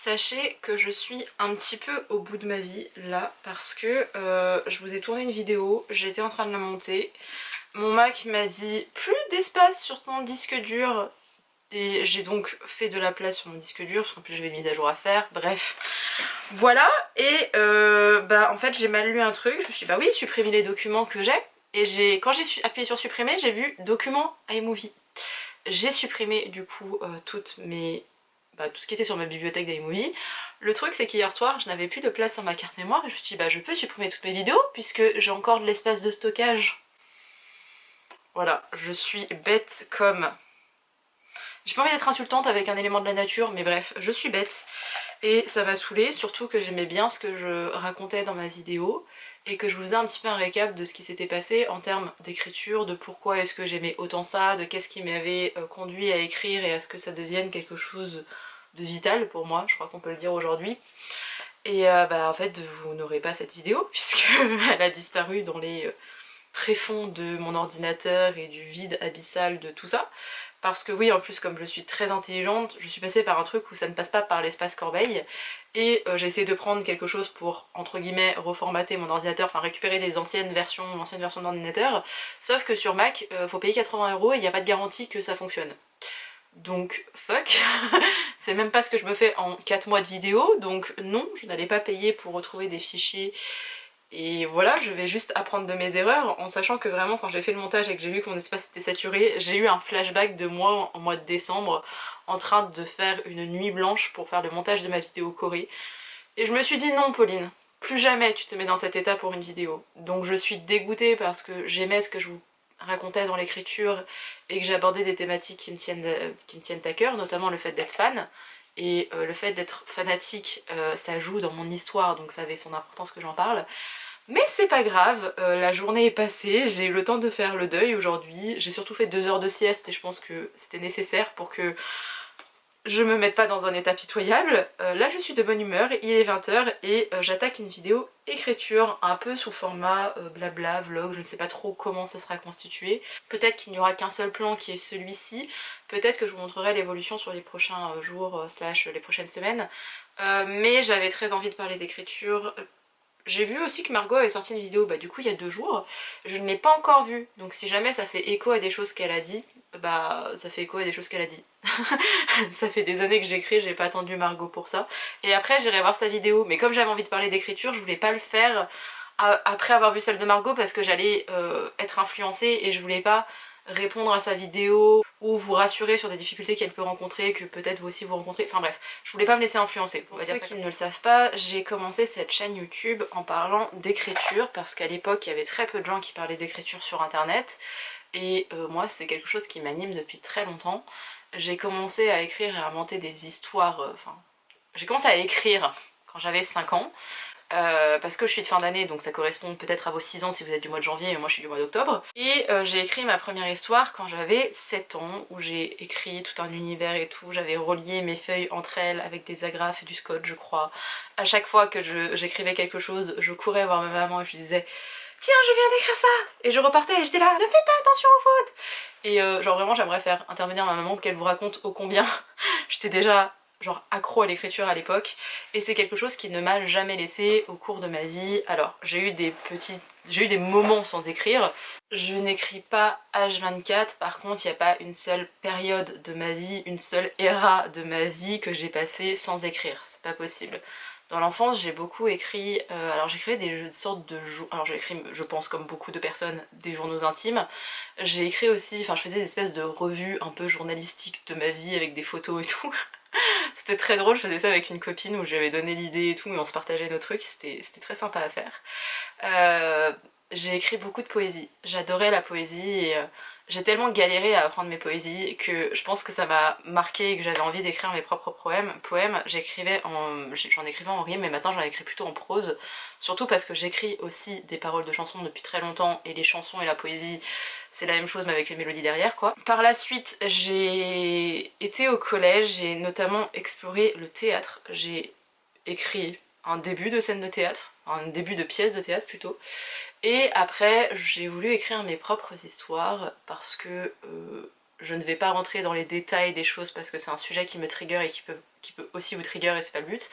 Sachez que je suis un petit peu au bout de ma vie là parce que je vous ai tourné une vidéo, j'étais en train de la monter. Mon Mac m'a dit plus d'espace sur ton disque dur et j'ai donc fait de la place sur mon disque dur parce qu'en plus j'avais une mise à jour à faire, bref. Voilà, et en fait j'ai mal lu un truc, je me suis dit bah oui, supprimer les documents que j'ai. Et quand j'ai appuyé sur supprimer, j'ai vu documents iMovie. J'ai supprimé du coup tout ce qui était sur ma bibliothèque d'iMovie. Le truc c'est qu'hier soir je n'avais plus de place sur ma carte mémoire et je me suis dit bah je peux supprimer toutes mes vidéos puisque j'ai encore de l'espace de stockage. Voilà, je suis bête comme... J'ai pas envie d'être insultante avec un élément de la nature, mais bref, je suis bête. Et ça m'a saoulée, surtout que j'aimais bien ce que je racontais dans ma vidéo et que je vous faisais un petit peu un récap de ce qui s'était passé en termes d'écriture, de pourquoi est-ce que j'aimais autant ça, de qu'est-ce qui m'avait conduit à écrire et à ce que ça devienne quelque chose de vital pour moi, je crois qu'on peut le dire aujourd'hui. Et en fait vous n'aurez pas cette vidéo puisque elle a disparu dans les tréfonds de mon ordinateur et du vide abyssal de tout ça. Parce que oui, en plus comme je suis très intelligente, je suis passée par un truc où ça ne passe pas par l'espace corbeille et j'ai essayé de prendre quelque chose pour, entre guillemets, reformater mon ordinateur, enfin récupérer des anciennes versions d'ordinateur, sauf que sur Mac, faut payer 80 € et il n'y a pas de garantie que ça fonctionne. Donc fuck, c'est même pas ce que je me fais en 4 mois de vidéo, donc non, je n'allais pas payer pour retrouver des fichiers. Et voilà, je vais juste apprendre de mes erreurs en sachant que vraiment quand j'ai fait le montage et que j'ai vu que mon espace était saturé, j'ai eu un flashback de moi en mois de décembre en train de faire une nuit blanche pour faire le montage de ma vidéo Corée. Et je me suis dit non Pauline, plus jamais tu te mets dans cet état pour une vidéo. Donc je suis dégoûtée parce que j'aimais ce que je vous racontais dans l'écriture et que j'abordais des thématiques qui me tiennent à cœur, notamment le fait d'être fan. Et le fait d'être fanatique, ça joue dans mon histoire, donc ça avait son importance que j'en parle. Mais c'est pas grave, la journée est passée, j'ai eu le temps de faire le deuil aujourd'hui, j'ai surtout fait 2 heures de sieste et je pense que c'était nécessaire pour que je me mette pas dans un état pitoyable. Là je suis de bonne humeur, il est 20 h et j'attaque une vidéo écriture un peu sous format blabla, vlog, je ne sais pas trop comment ce sera constitué. Peut-être qu'il n'y aura qu'un seul plan qui est celui-ci, peut-être que je vous montrerai l'évolution sur les prochains jours slash les prochaines semaines. Mais j'avais très envie de parler d'écriture. J'ai vu aussi que Margot avait sorti une vidéo du coup il y a 2 jours, je ne l'ai pas encore vue, donc si jamais ça fait écho à des choses qu'elle a dit, ça fait écho à des choses qu'elle a dit. Ça fait des années que j'écris, j'ai pas attendu Margot pour ça. Et après j'irai voir sa vidéo, mais comme j'avais envie de parler d'écriture, je voulais pas le faire après avoir vu celle de Margot parce que j'allais être influencée et je voulais pas répondre à sa vidéo ou vous rassurer sur des difficultés qu'elle peut rencontrer, que peut-être vous aussi vous rencontrez, enfin bref, je voulais pas me laisser influencer. Pour ceux qui ne le savent pas, j'ai commencé cette chaîne YouTube en parlant d'écriture parce qu'à l'époque il y avait très peu de gens qui parlaient d'écriture sur internet et moi c'est quelque chose qui m'anime depuis très longtemps. J'ai commencé à écrire et à inventer des histoires, j'ai commencé à écrire quand j'avais 5 ans. Parce que je suis de fin d'année donc ça correspond peut-être à vos 6 ans si vous êtes du mois de janvier et moi je suis du mois d'octobre. Et j'ai écrit ma première histoire quand j'avais 7 ans où j'ai écrit tout un univers et tout, j'avais relié mes feuilles entre elles avec des agrafes et du scotch je crois. À chaque fois que j'écrivais quelque chose, je courais voir ma maman et je lui disais tiens je viens d'écrire ça, et je repartais et j'étais là ne fais pas attention aux fautes. Et genre vraiment j'aimerais faire intervenir ma maman pour qu'elle vous raconte ô combien j'étais déjà genre accro à l'écriture à l'époque, et c'est quelque chose qui ne m'a jamais laissé au cours de ma vie. Alors j'ai eu des moments sans écrire, je n'écris pas H24, par contre il n'y a pas une seule période de ma vie, une seule era de ma vie que j'ai passé sans écrire, c'est pas possible. Dans l'enfance j'ai beaucoup écrit, alors j'écrivais des sortes de journaux, alors j'ai écrit je pense comme beaucoup de personnes des journaux intimes, j'ai écrit aussi, je faisais des espèces de revues un peu journalistiques de ma vie avec des photos et tout. C'était très drôle, je faisais ça avec une copine où je lui avais donné l'idée et tout et on se partageait nos trucs, c'était très sympa à faire. J'ai écrit beaucoup de poésie, j'adorais la poésie et j'ai tellement galéré à apprendre mes poésies que je pense que ça m'a marqué et que j'avais envie d'écrire mes propres poèmes. J'en écrivais en rime mais maintenant j'en écris plutôt en prose, surtout parce que j'écris aussi des paroles de chansons depuis très longtemps et les chansons et la poésie c'est la même chose mais avec une mélodie derrière quoi. Par la suite j'ai été au collège, j'ai notamment exploré le théâtre, j'ai écrit un début de scène de théâtre, un début de pièce de théâtre plutôt, et après j'ai voulu écrire mes propres histoires parce que je ne vais pas rentrer dans les détails des choses parce que c'est un sujet qui me trigger et qui peut aussi vous trigger et c'est pas le but.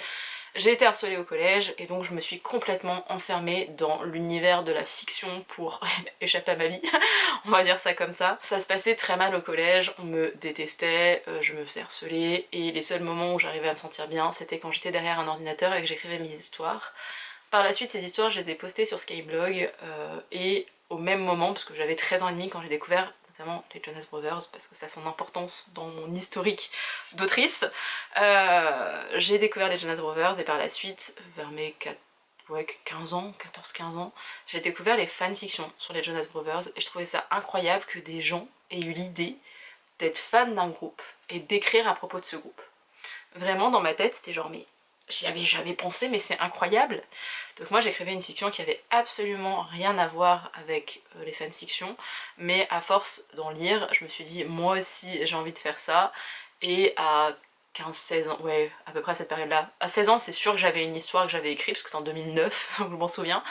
J'ai été harcelée au collège et donc je me suis complètement enfermée dans l'univers de la fiction pour échapper à ma vie, on va dire ça comme ça. Ça se passait très mal au collège, on me détestait, je me faisais harceler et les seuls moments où j'arrivais à me sentir bien c'était quand j'étais derrière un ordinateur et que j'écrivais mes histoires. Par la suite ces histoires je les ai postées sur Skyblog et au même moment, parce que j'avais 13 ans et demi quand j'ai découvert notamment les Jonas Brothers, parce que ça a son importance dans mon historique d'autrice. J'ai découvert les Jonas Brothers et par la suite, vers mes 15 ans, 14-15 ans, j'ai découvert les fanfictions sur les Jonas Brothers et je trouvais ça incroyable que des gens aient eu l'idée d'être fan d'un groupe et d'écrire à propos de ce groupe. Vraiment dans ma tête c'était genre mais j'y avais jamais pensé mais c'est incroyable. Donc moi j'écrivais une fiction qui avait absolument rien à voir avec les fanfictions, mais à force d'en lire, je me suis dit moi aussi j'ai envie de faire ça, et à 15-16 ans, ouais à peu près à cette période-là, à 16 ans c'est sûr que j'avais une histoire que j'avais écrite, parce que c'était en 2009, donc je m'en souviens.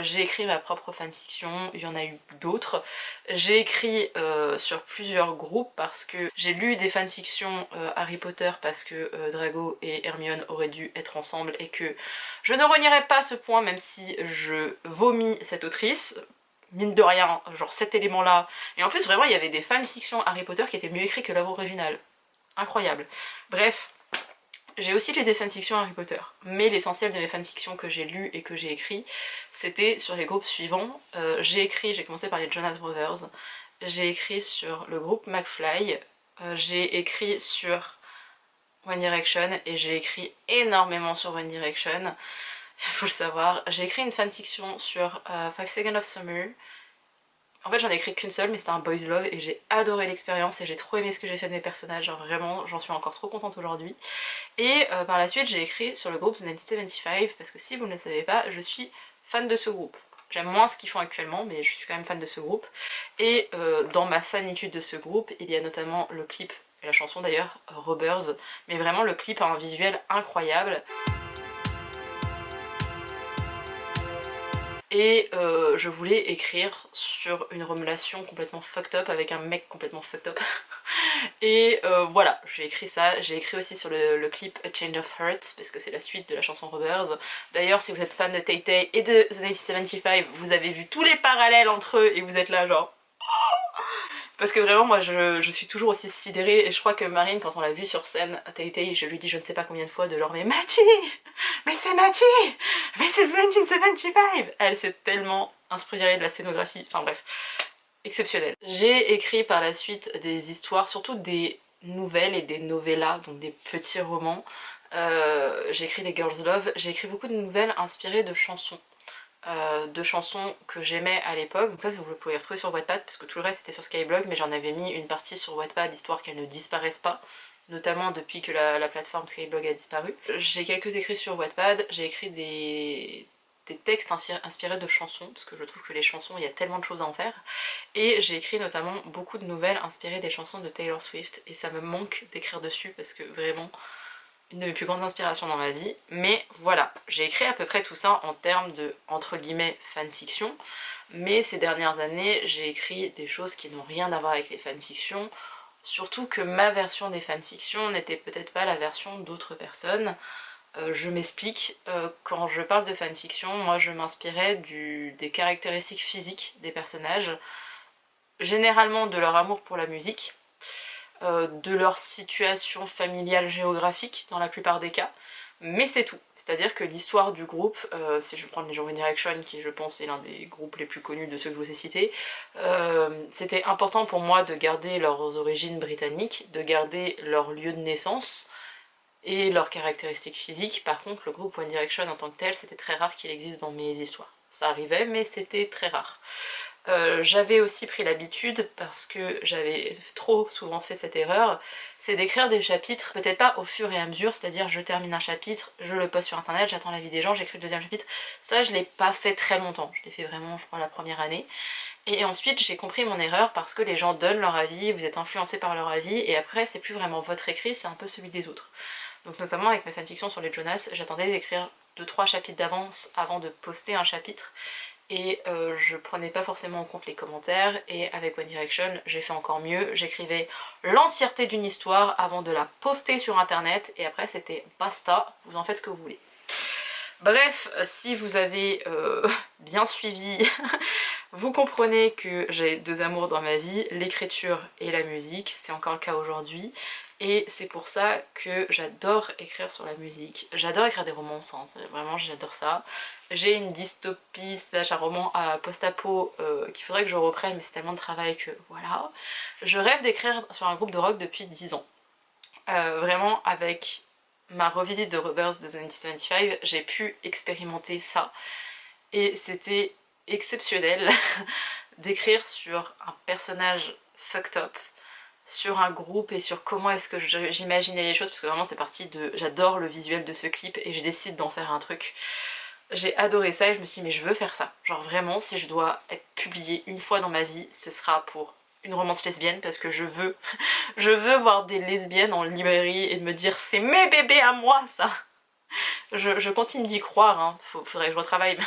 J'ai écrit ma propre fanfiction, il y en a eu d'autres. J'ai écrit sur plusieurs groupes parce que j'ai lu des fanfictions Harry Potter parce que Drago et Hermione auraient dû être ensemble et que je ne renierai pas ce point même si je vomis cette autrice. Mine de rien, genre cet élément là. Et en plus vraiment il y avait des fanfictions Harry Potter qui étaient mieux écrits que l'œuvre originale. Incroyable. Bref, j'ai aussi lu des fanfictions Harry Potter, mais l'essentiel de mes fanfictions que j'ai lues et que j'ai écrit, c'était sur les groupes suivants. J'ai commencé par les Jonas Brothers, j'ai écrit sur le groupe McFly, j'ai écrit sur One Direction et j'ai écrit énormément sur One Direction, il faut le savoir. J'ai écrit une fanfiction sur 5 Seconds of Summer. En fait j'en ai écrit qu'une seule mais c'était un boys love et j'ai adoré l'expérience et j'ai trop aimé ce que j'ai fait de mes personnages, genre vraiment j'en suis encore trop contente aujourd'hui. Et par la suite j'ai écrit sur le groupe The 1975 parce que si vous ne le savez pas, je suis fan de ce groupe. J'aime moins ce qu'ils font actuellement mais je suis quand même fan de ce groupe. Et dans ma fanitude de ce groupe, il y a notamment le clip, et la chanson d'ailleurs, Robbers, mais vraiment le clip a un visuel incroyable. Et je voulais écrire sur une relation complètement fucked up avec un mec complètement fucked up. Et voilà, j'ai écrit ça. J'ai écrit aussi sur le clip A Change of Heart, parce que c'est la suite de la chanson Robbers. D'ailleurs, si vous êtes fan de Tay Tay et de The 1975, vous avez vu tous les parallèles entre eux et vous êtes là genre... Parce que vraiment moi je suis toujours aussi sidérée et je crois que Marine quand on l'a vue sur scène à Tay Tay, je lui dis je ne sais pas combien de fois de genre mais Mathie, mais c'est Mathie, mais c'est 1975. Elle s'est tellement inspirée de la scénographie, enfin bref, exceptionnel. J'ai écrit par la suite des histoires, surtout des nouvelles et des novellas, donc des petits romans. J'ai écrit des girls love, j'ai écrit beaucoup de nouvelles inspirées de chansons. Que j'aimais à l'époque, donc ça vous pouvez les retrouver sur Wattpad parce que tout le reste c'était sur Skyblog, mais j'en avais mis une partie sur Wattpad histoire qu'elles ne disparaissent pas, notamment depuis que la plateforme Skyblog a disparu. J'ai quelques écrits sur Wattpad, j'ai écrit des textes inspirés de chansons parce que je trouve que les chansons il y a tellement de choses à en faire, et j'ai écrit notamment beaucoup de nouvelles inspirées des chansons de Taylor Swift et ça me manque d'écrire dessus parce que vraiment une de mes plus grandes inspirations dans ma vie. Mais voilà, j'ai écrit à peu près tout ça en termes de entre guillemets fanfiction, mais ces dernières années j'ai écrit des choses qui n'ont rien à voir avec les fanfictions, surtout que ma version des fanfictions n'était peut-être pas la version d'autres personnes. Je m'explique, quand je parle de fanfiction, moi je m'inspirais des caractéristiques physiques des personnages, généralement de leur amour pour la musique, de leur situation familiale géographique dans la plupart des cas, mais c'est tout. C'est-à-dire que l'histoire du groupe, si je prends les One Direction qui je pense est l'un des groupes les plus connus de ceux que je vous ai cités, c'était important pour moi de garder leurs origines britanniques, de garder leur lieu de naissance et leurs caractéristiques physiques. Par contre le groupe One Direction en tant que tel, c'était très rare qu'il existe dans mes histoires. Ça arrivait mais c'était très rare. J'avais aussi pris l'habitude, parce que j'avais trop souvent fait cette erreur, c'est d'écrire des chapitres, peut-être pas au fur et à mesure, c'est-à-dire je termine un chapitre, je le poste sur internet, j'attends l'avis des gens, j'écris le deuxième chapitre. Ça je l'ai pas fait très longtemps, je l'ai fait vraiment je crois la première année. Et ensuite j'ai compris mon erreur parce que les gens donnent leur avis, vous êtes influencé par leur avis, et après c'est plus vraiment votre écrit, c'est un peu celui des autres. Donc notamment avec mes fanfictions sur les Jonas, j'attendais d'écrire 2-3 chapitres d'avance avant de poster un chapitre. et je prenais pas forcément en compte les commentaires, et avec One Direction j'ai fait encore mieux, j'écrivais l'entièreté d'une histoire avant de la poster sur internet et après c'était basta, vous en faites ce que vous voulez. Bref, si vous avez bien suivi, vous comprenez que j'ai deux amours dans ma vie, l'écriture et la musique, c'est encore le cas aujourd'hui. Et c'est pour ça que j'adore écrire sur la musique. J'adore écrire des romances, hein, vraiment j'adore ça. J'ai une dystopie slash un roman à post-apo qu'il faudrait que je reprenne, mais c'est tellement de travail que voilà. Je rêve d'écrire sur un groupe de rock depuis 10 ans. Vraiment avec ma revisite de Rebirth de The 1975, j'ai pu expérimenter ça. Et c'était exceptionnel d'écrire sur un personnage fucked up, sur un groupe et sur comment est-ce que j'imaginais les choses, parce que vraiment c'est parti de... J'adore le visuel de ce clip et je décide d'en faire un truc. J'ai adoré ça et je me suis dit mais je veux faire ça. Genre vraiment, si je dois être publiée une fois dans ma vie, ce sera pour une romance lesbienne parce que je veux voir des lesbiennes en librairie et de me dire c'est mes bébés à moi ça. Je continue d'y croire, hein. Faudrait que je retravaille.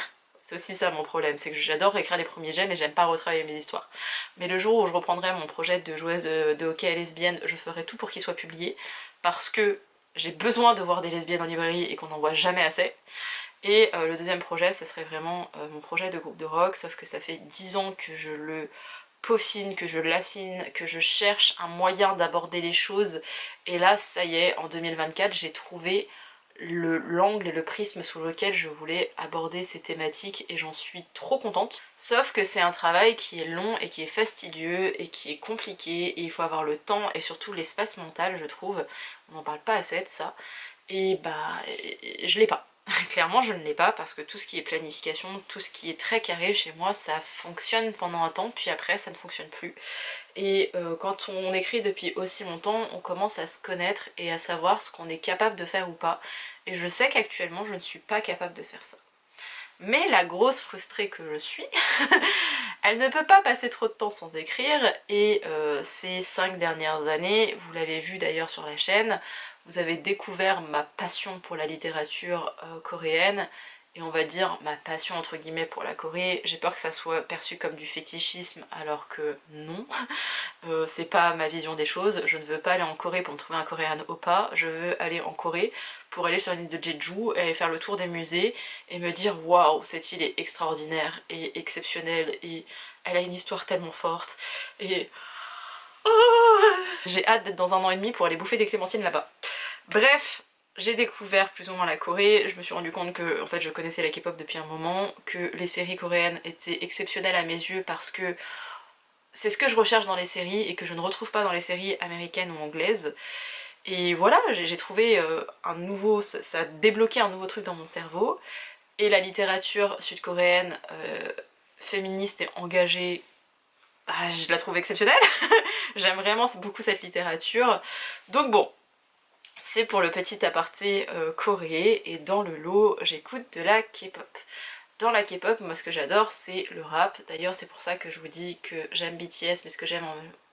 C'est aussi ça mon problème, c'est que j'adore écrire les premiers jets mais j'aime pas retravailler mes histoires. Mais le jour où je reprendrai mon projet de joueuse de hockey lesbienne, je ferai tout pour qu'il soit publié parce que j'ai besoin de voir des lesbiennes en librairie et qu'on n'en voit jamais assez. Et le deuxième projet, ce serait vraiment mon projet de groupe de rock, sauf que ça fait 10 ans que je le peaufine, que je l'affine, que je cherche un moyen d'aborder les choses. Et là, ça y est, en 2024, j'ai trouvé l'angle et le prisme sous lequel je voulais aborder ces thématiques et j'en suis trop contente. Sauf que c'est un travail qui est long et qui est fastidieux et qui est compliqué et il faut avoir le temps et surtout l'espace mental, je trouve. On n'en parle pas assez de ça. Et bah, je l'ai pas. Clairement je ne l'ai pas parce que tout ce qui est planification, tout ce qui est très carré chez moi ça fonctionne pendant un temps puis après ça ne fonctionne plus. Et quand on écrit depuis aussi longtemps on commence à se connaître et à savoir ce qu'on est capable de faire ou pas. Et je sais qu'actuellement je ne suis pas capable de faire ça. Mais la grosse frustrée que je suis, elle ne peut pas passer trop de temps sans écrire et ces 5 dernières années, vous l'avez vu d'ailleurs sur la chaîne, vous avez découvert ma passion pour la littérature coréenne et on va dire ma passion entre guillemets pour la Corée. J'ai peur que ça soit perçu comme du fétichisme alors que non, c'est pas ma vision des choses. Je ne veux pas aller en Corée pour me trouver un coréen oppa, je veux aller en Corée pour aller sur l'île de Jeju et faire le tour des musées et me dire waouh, cette île est extraordinaire et exceptionnelle et elle a une histoire tellement forte et j'ai hâte d'être dans 1 an et demi pour aller bouffer des clémentines là-bas. Bref, j'ai découvert plus ou moins la Corée, je me suis rendu compte que en fait je connaissais la K-pop depuis un moment, que les séries coréennes étaient exceptionnelles à mes yeux parce que c'est ce que je recherche dans les séries et que je ne retrouve pas dans les séries américaines ou anglaises. Et voilà, j'ai trouvé un nouveau, ça a débloqué un nouveau truc dans mon cerveau. Et la littérature sud-coréenne féministe et engagée, bah, je la trouve exceptionnelle. J'aime vraiment beaucoup cette littérature. Donc bon, c'est pour le petit aparté coréen et dans le lot, j'écoute de la K-pop. Dans la K-pop, moi ce que j'adore c'est le rap. D'ailleurs c'est pour ça que je vous dis que j'aime BTS, mais ce que j'aime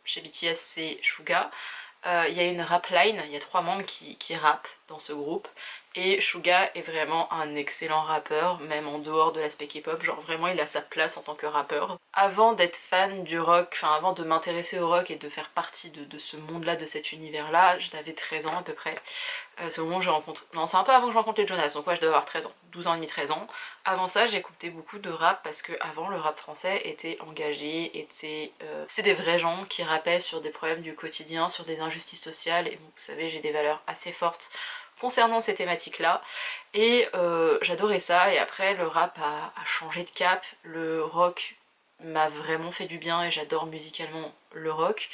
chez BTS c'est Suga. Il y a une rap line, il y a 3 membres qui rappent dans ce groupe. Et Suga est vraiment un excellent rappeur, même en dehors de l'aspect K-pop, genre vraiment il a sa place en tant que rappeur. Avant d'être fan du rock, enfin avant de m'intéresser au rock et de faire partie de ce monde-là, de cet univers-là, j'avais 13 ans à peu près. C'est au moment où j'ai rencontré... Non, c'est un peu avant que je rencontre les Jonas, donc ouais je devais avoir 13 ans, 12 ans et demi, 13 ans. Avant ça j'écoutais beaucoup de rap parce que avant le rap français était engagé, était... c'est des vrais gens qui rappaient sur des problèmes du quotidien, sur des injustices sociales, et bon, vous savez j'ai des valeurs assez fortes concernant ces thématiques là et j'adorais ça. Et après le rap a changé de cap, le rock m'a vraiment fait du bien et j'adore musicalement le rock,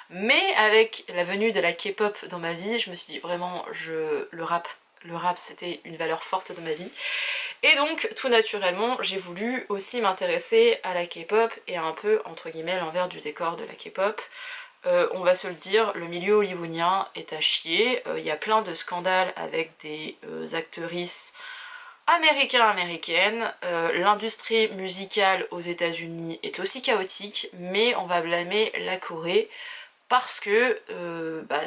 mais avec la venue de la K-pop dans ma vie je me suis dit vraiment le rap c'était une valeur forte de ma vie et donc tout naturellement j'ai voulu aussi m'intéresser à la K-pop et un peu entre guillemets l'envers du décor de la K-pop. On va se le dire, le milieu hollywoodien est à chier, il y a plein de scandales avec des actrices américaines, l'industrie musicale aux États-Unis est aussi chaotique, mais on va blâmer la Corée parce que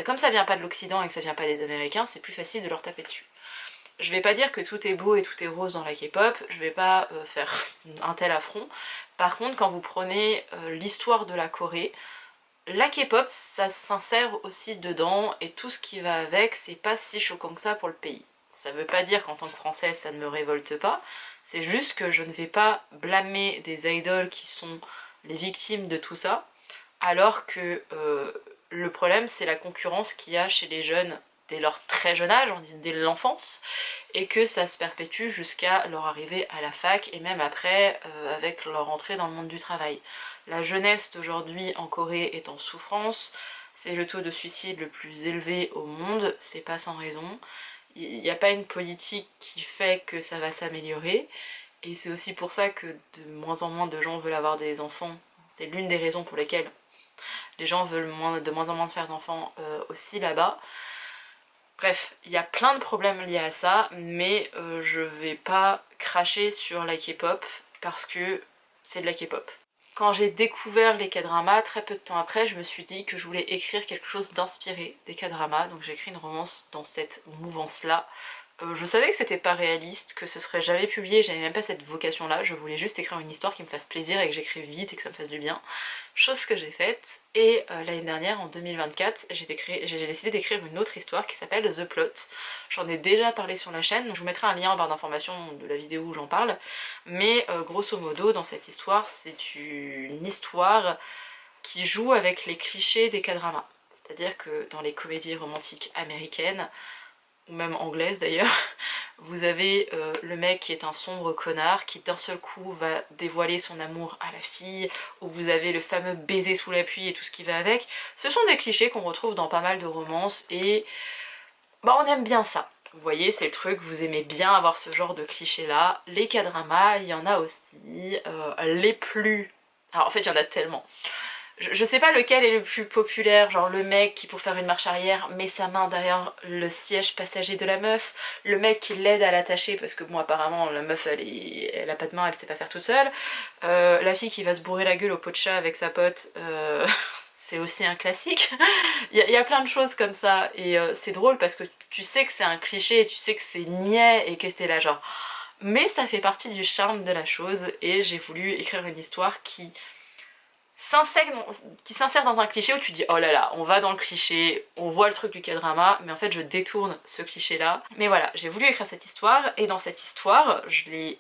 comme ça vient pas de l'Occident et que ça vient pas des Américains, c'est plus facile de leur taper dessus. Je vais pas dire que tout est beau et tout est rose dans la K-pop, je vais pas faire un tel affront. Par contre, quand vous prenez l'histoire de la Corée, la K-pop, ça s'insère aussi dedans, et tout ce qui va avec, c'est pas si choquant que ça pour le pays. Ça veut pas dire qu'en tant que Française, ça ne me révolte pas, c'est juste que je ne vais pas blâmer des idoles qui sont les victimes de tout ça, alors que le problème, c'est la concurrence qu'il y a chez les jeunes dès leur très jeune âge, on dit dès l'enfance, et que ça se perpétue jusqu'à leur arrivée à la fac, et même après, avec leur entrée dans le monde du travail. La jeunesse d'aujourd'hui en Corée est en souffrance, c'est le taux de suicide le plus élevé au monde, c'est pas sans raison. Il n'y a pas une politique qui fait que ça va s'améliorer, et c'est aussi pour ça que de moins en moins de gens veulent avoir des enfants. C'est l'une des raisons pour lesquelles les gens veulent de moins en moins de faire d'enfants aussi là-bas. Bref, il y a plein de problèmes liés à ça, mais je vais pas cracher sur la K-pop parce que c'est de la K-pop. Quand j'ai découvert les K-dramas, très peu de temps après, je me suis dit que je voulais écrire quelque chose d'inspiré des K-dramas, donc j'ai écrit une romance dans cette mouvance-là. Je savais que c'était pas réaliste, que ce serait jamais publié, j'avais même pas cette vocation-là, je voulais juste écrire une histoire qui me fasse plaisir et que j'écrive vite et que ça me fasse du bien. Chose que j'ai faite, et l'année dernière, en 2024, j'ai décidé d'écrire une autre histoire qui s'appelle The Plot. J'en ai déjà parlé sur la chaîne, je vous mettrai un lien en barre d'informations de la vidéo où j'en parle, mais grosso modo, dans cette histoire, c'est une histoire qui joue avec les clichés des K-dramas. C'est-à-dire que dans les comédies romantiques américaines, ou même anglaise d'ailleurs, vous avez le mec qui est un sombre connard qui d'un seul coup va dévoiler son amour à la fille, ou vous avez le fameux baiser sous la pluie et tout ce qui va avec. Ce sont des clichés qu'on retrouve dans pas mal de romances et bah on aime bien ça. Vous voyez, c'est le truc, vous aimez bien avoir ce genre de clichés là. Les K-dramas, il y en a aussi, les plus... Alors en fait il y en a tellement. Je sais pas lequel est le plus populaire, genre le mec qui pour faire une marche arrière met sa main derrière le siège passager de la meuf, le mec qui l'aide à l'attacher parce que bon apparemment la meuf elle a pas de main, elle sait pas faire toute seule, la fille qui va se bourrer la gueule au pot de chat avec sa pote, c'est aussi un classique. Il y a plein de choses comme ça et c'est drôle parce que tu sais que c'est un cliché et tu sais que c'est niais et que t'es là genre... Mais ça fait partie du charme de la chose et j'ai voulu écrire une histoire qui s'insère dans un cliché où tu dis oh là là, on va dans le cliché, on voit le truc du K-drama, mais en fait je détourne ce cliché là. Mais voilà, j'ai voulu écrire cette histoire, et dans cette histoire, je l'ai...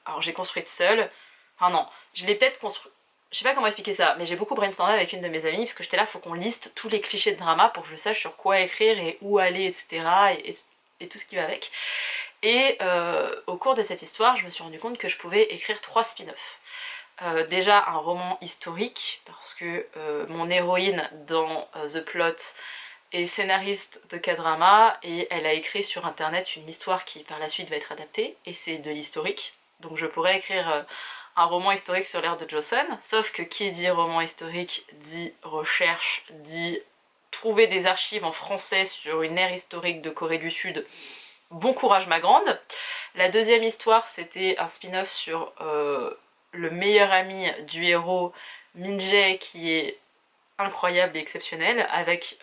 alors j'ai construite seule, enfin non, je l'ai peut-être construite... Je sais pas comment expliquer ça, mais j'ai beaucoup brainstormé avec une de mes amies, parce que j'étais là, faut qu'on liste tous les clichés de drama pour que je sache sur quoi écrire et où aller, etc. et tout ce qui va avec. Et au cours de cette histoire, je me suis rendu compte que je pouvais écrire 3 spin-offs. Déjà un roman historique, parce que mon héroïne dans The Plot est scénariste de K-drama et elle a écrit sur internet une histoire qui par la suite va être adaptée, et c'est de l'historique. Donc je pourrais écrire un roman historique sur l'ère de Joseon, sauf que qui dit roman historique dit recherche, dit trouver des archives en français sur une ère historique de Corée du Sud. Bon courage ma grande. La deuxième histoire c'était un spin-off sur le meilleur ami du héros, Min-jae, qui est incroyable et exceptionnel, avec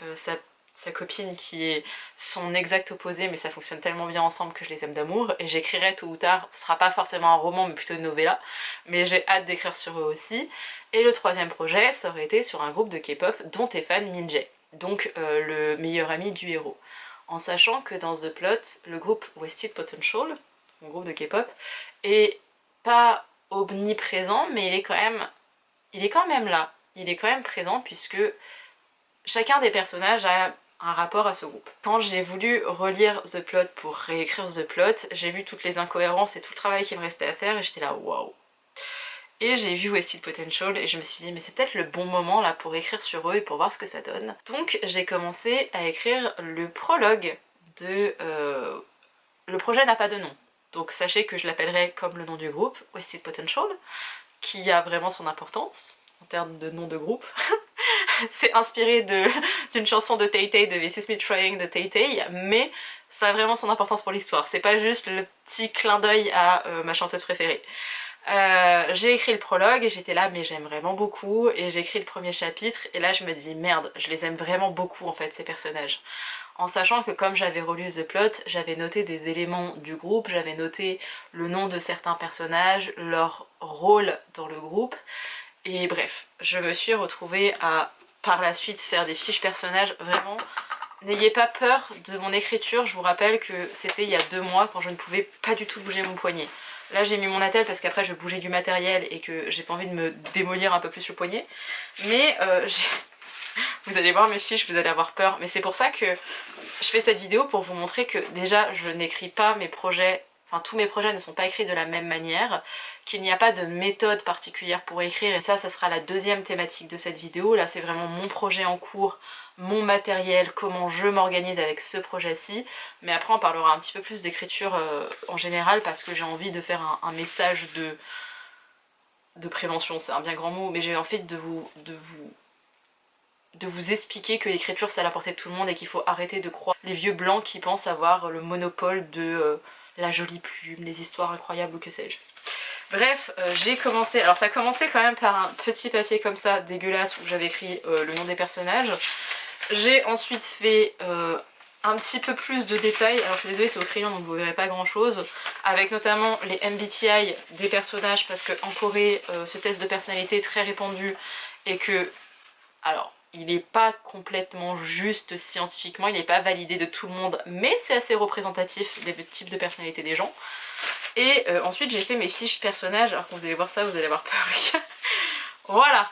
sa copine qui est son exact opposé, mais ça fonctionne tellement bien ensemble que je les aime d'amour, et j'écrirai tôt ou tard, ce sera pas forcément un roman mais plutôt une novella, mais j'ai hâte d'écrire sur eux aussi. Et le troisième projet, ça aurait été sur un groupe de K-pop dont est fan Min-jae, donc le meilleur ami du héros. En sachant que dans The Plot, le groupe Wasted Potential, mon groupe de K-pop, est pas omniprésent, mais il est quand même là. Il est quand même présent puisque chacun des personnages a un rapport à ce groupe. Quand j'ai voulu relire The Plot pour réécrire The Plot, j'ai vu toutes les incohérences et tout le travail qui me restait à faire et j'étais là waouh. Et j'ai vu Wasted Potential et je me suis dit mais c'est peut-être le bon moment là pour écrire sur eux et pour voir ce que ça donne. Donc j'ai commencé à écrire le prologue de... Le projet n'a pas de nom. Donc sachez que je l'appellerai comme le nom du groupe, Wasted Potential, qui a vraiment son importance en termes de nom de groupe. C'est inspiré d'une chanson de Tay Tay, de This Is Me Trying de Tay Tay, mais ça a vraiment son importance pour l'histoire. C'est pas juste le petit clin d'œil à ma chanteuse préférée. J'ai écrit le prologue et j'étais là mais j'aime vraiment beaucoup, et j'ai écrit le premier chapitre et là je me dis merde, je les aime vraiment beaucoup en fait ces personnages. en sachant que comme j'avais relu The Plot, j'avais noté des éléments du groupe, j'avais noté le nom de certains personnages, leur rôle dans le groupe, et bref, je me suis retrouvée à par la suite faire des fiches personnages. Vraiment, n'ayez pas peur de mon écriture, je vous rappelle que c'était il y a 2 mois quand je ne pouvais pas du tout bouger mon poignet. Là j'ai mis mon attel parce qu'après je bougeais du matériel et que j'ai pas envie de me démolir un peu plus le poignet, mais vous allez voir mes fiches, vous allez avoir peur, mais c'est pour ça que je fais cette vidéo, pour vous montrer que déjà je n'écris pas mes projets, enfin tous mes projets ne sont pas écrits de la même manière, qu'il n'y a pas de méthode particulière pour écrire, et ça sera la deuxième thématique de cette vidéo. Là c'est vraiment mon projet en cours, mon matériel, comment je m'organise avec ce projet-ci, mais après on parlera un petit peu plus d'écriture en général, parce que j'ai envie de faire un message de prévention, c'est un bien grand mot, mais j'ai envie de vous expliquer que l'écriture c'est à la portée de tout le monde et qu'il faut arrêter de croire les vieux blancs qui pensent avoir le monopole de la jolie plume, les histoires incroyables ou que sais-je. Bref, j'ai commencé, alors ça a commencé quand même par un petit papier comme ça dégueulasse où j'avais écrit le nom des personnages. J'ai ensuite fait un petit peu plus de détails, alors je suis désolée c'est au crayon donc vous verrez pas grand chose, avec notamment les MBTI des personnages, parce qu'en Corée ce test de personnalité est très répandu et que, alors il n'est pas complètement juste scientifiquement, il n'est pas validé de tout le monde, mais c'est assez représentatif des types de personnalités des gens. Et ensuite j'ai fait mes fiches personnages, alors quand vous allez voir ça vous allez avoir peur. Voilà.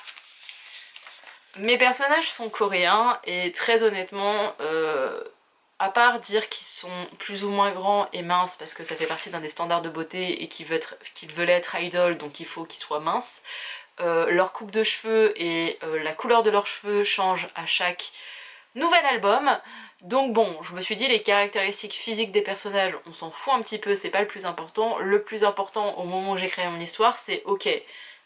Mes personnages sont coréens et très honnêtement, à part dire qu'ils sont plus ou moins grands et minces parce que ça fait partie d'un des standards de beauté et qu'ils veulent être idol, donc il faut qu'ils soient minces, leur coupe de cheveux et la couleur de leurs cheveux changent à chaque nouvel album. Donc bon, je me suis dit les caractéristiques physiques des personnages, on s'en fout un petit peu, c'est pas le plus important. Le plus important au moment où j'ai créé mon histoire, c'est ok,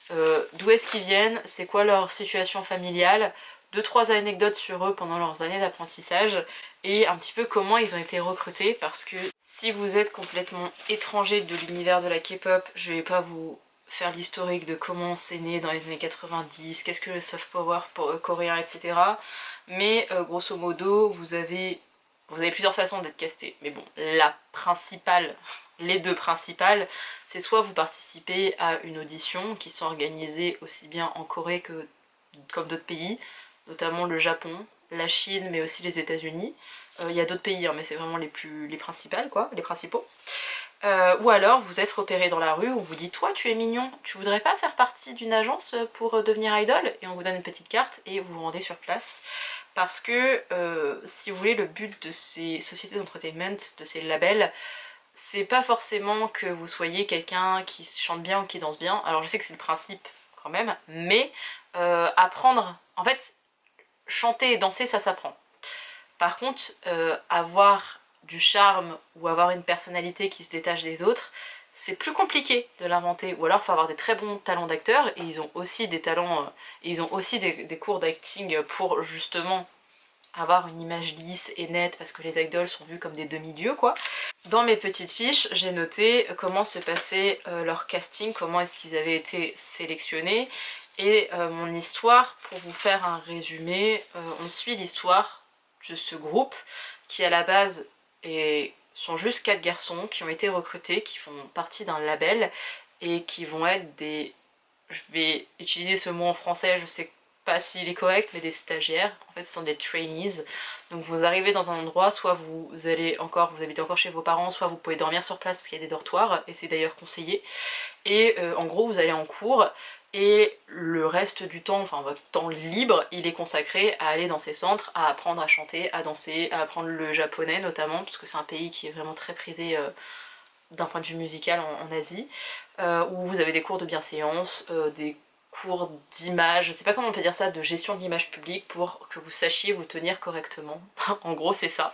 d'où est-ce qu'ils viennent, c'est quoi leur situation familiale, 2-3 anecdotes sur eux pendant leurs années d'apprentissage et un petit peu comment ils ont été recrutés, parce que si vous êtes complètement étranger de l'univers de la K-pop, je vais pas vous faire l'historique de comment c'est né dans les années 90, qu'est-ce que le soft power coréen, etc. Mais grosso modo, vous avez plusieurs façons d'être casté. Mais bon, la principale, les deux principales, c'est soit vous participez à une audition qui sont organisées aussi bien en Corée que comme d'autres pays, notamment le Japon, la Chine, mais aussi les États-Unis. Il y a d'autres pays, hein, mais c'est vraiment les principales, quoi, les principaux. Ou alors vous êtes repéré dans la rue, on vous dit toi tu es mignon, tu voudrais pas faire partie d'une agence pour devenir idol, et on vous donne une petite carte et vous vous rendez sur place. Parce que si vous voulez, le but de ces sociétés d'entertainment, de ces labels, c'est pas forcément que vous soyez quelqu'un qui chante bien ou qui danse bien, alors je sais que c'est le principe quand même, mais apprendre, en fait chanter et danser ça s'apprend. Par contre avoir du charme ou avoir une personnalité qui se détache des autres, c'est plus compliqué de l'inventer, ou alors il faut avoir des très bons talents d'acteurs, et ils ont aussi des talents, et ils ont aussi des cours d'acting pour justement avoir une image lisse et nette, parce que les idols sont vus comme des demi-dieux quoi. Dans mes petites fiches, j'ai noté comment se passait leur casting, comment est-ce qu'ils avaient été sélectionnés, et mon histoire, pour vous faire un résumé, on suit l'histoire de ce groupe qui à la base sont juste 4 garçons qui ont été recrutés, qui font partie d'un label et qui vont être des... Je vais utiliser ce mot en français, je sais pas s'il est correct, mais des stagiaires. En fait ce sont des trainees. Donc vous arrivez dans un endroit, soit vous habitez encore chez vos parents, soit vous pouvez dormir sur place parce qu'il y a des dortoirs, et c'est d'ailleurs conseillé. Et en gros vous allez en cours, et le reste du temps, enfin votre temps libre, il est consacré à aller dans ces centres, à apprendre à chanter, à danser, à apprendre le japonais notamment, parce que c'est un pays qui est vraiment très prisé d'un point de vue musical en Asie, où vous avez des cours de bienséance, des cours d'image, je sais pas comment on peut dire ça, de gestion de l'image publique pour que vous sachiez vous tenir correctement. En gros c'est ça.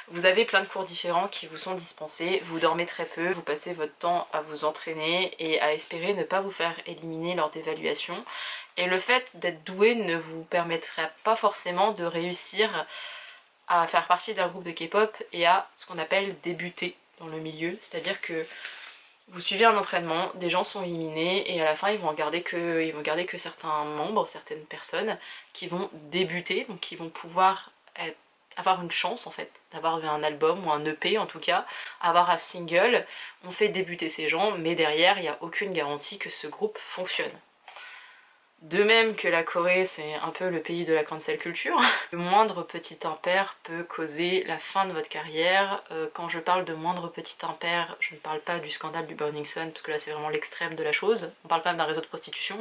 Vous avez plein de cours différents qui vous sont dispensés, vous dormez très peu, vous passez votre temps à vous entraîner et à espérer ne pas vous faire éliminer lors d'évaluations. Et le fait d'être doué ne vous permettra pas forcément de réussir à faire partie d'un groupe de K-pop et à ce qu'on appelle débuter dans le milieu, c'est-à-dire que vous suivez un entraînement, des gens sont éliminés et à la fin ils vont garder que certains membres, certaines personnes qui vont débuter, donc qui vont pouvoir avoir une chance en fait, d'avoir un album ou un EP en tout cas, avoir un single, on fait débuter ces gens, mais derrière il n'y a aucune garantie que ce groupe fonctionne. De même que la Corée, c'est un peu le pays de la cancel culture. Le moindre petit impair peut causer la fin de votre carrière. Quand je parle de moindre petit impair, je ne parle pas du scandale du Burning Sun, parce que là c'est vraiment l'extrême de la chose. On parle pas d'un réseau de prostitution.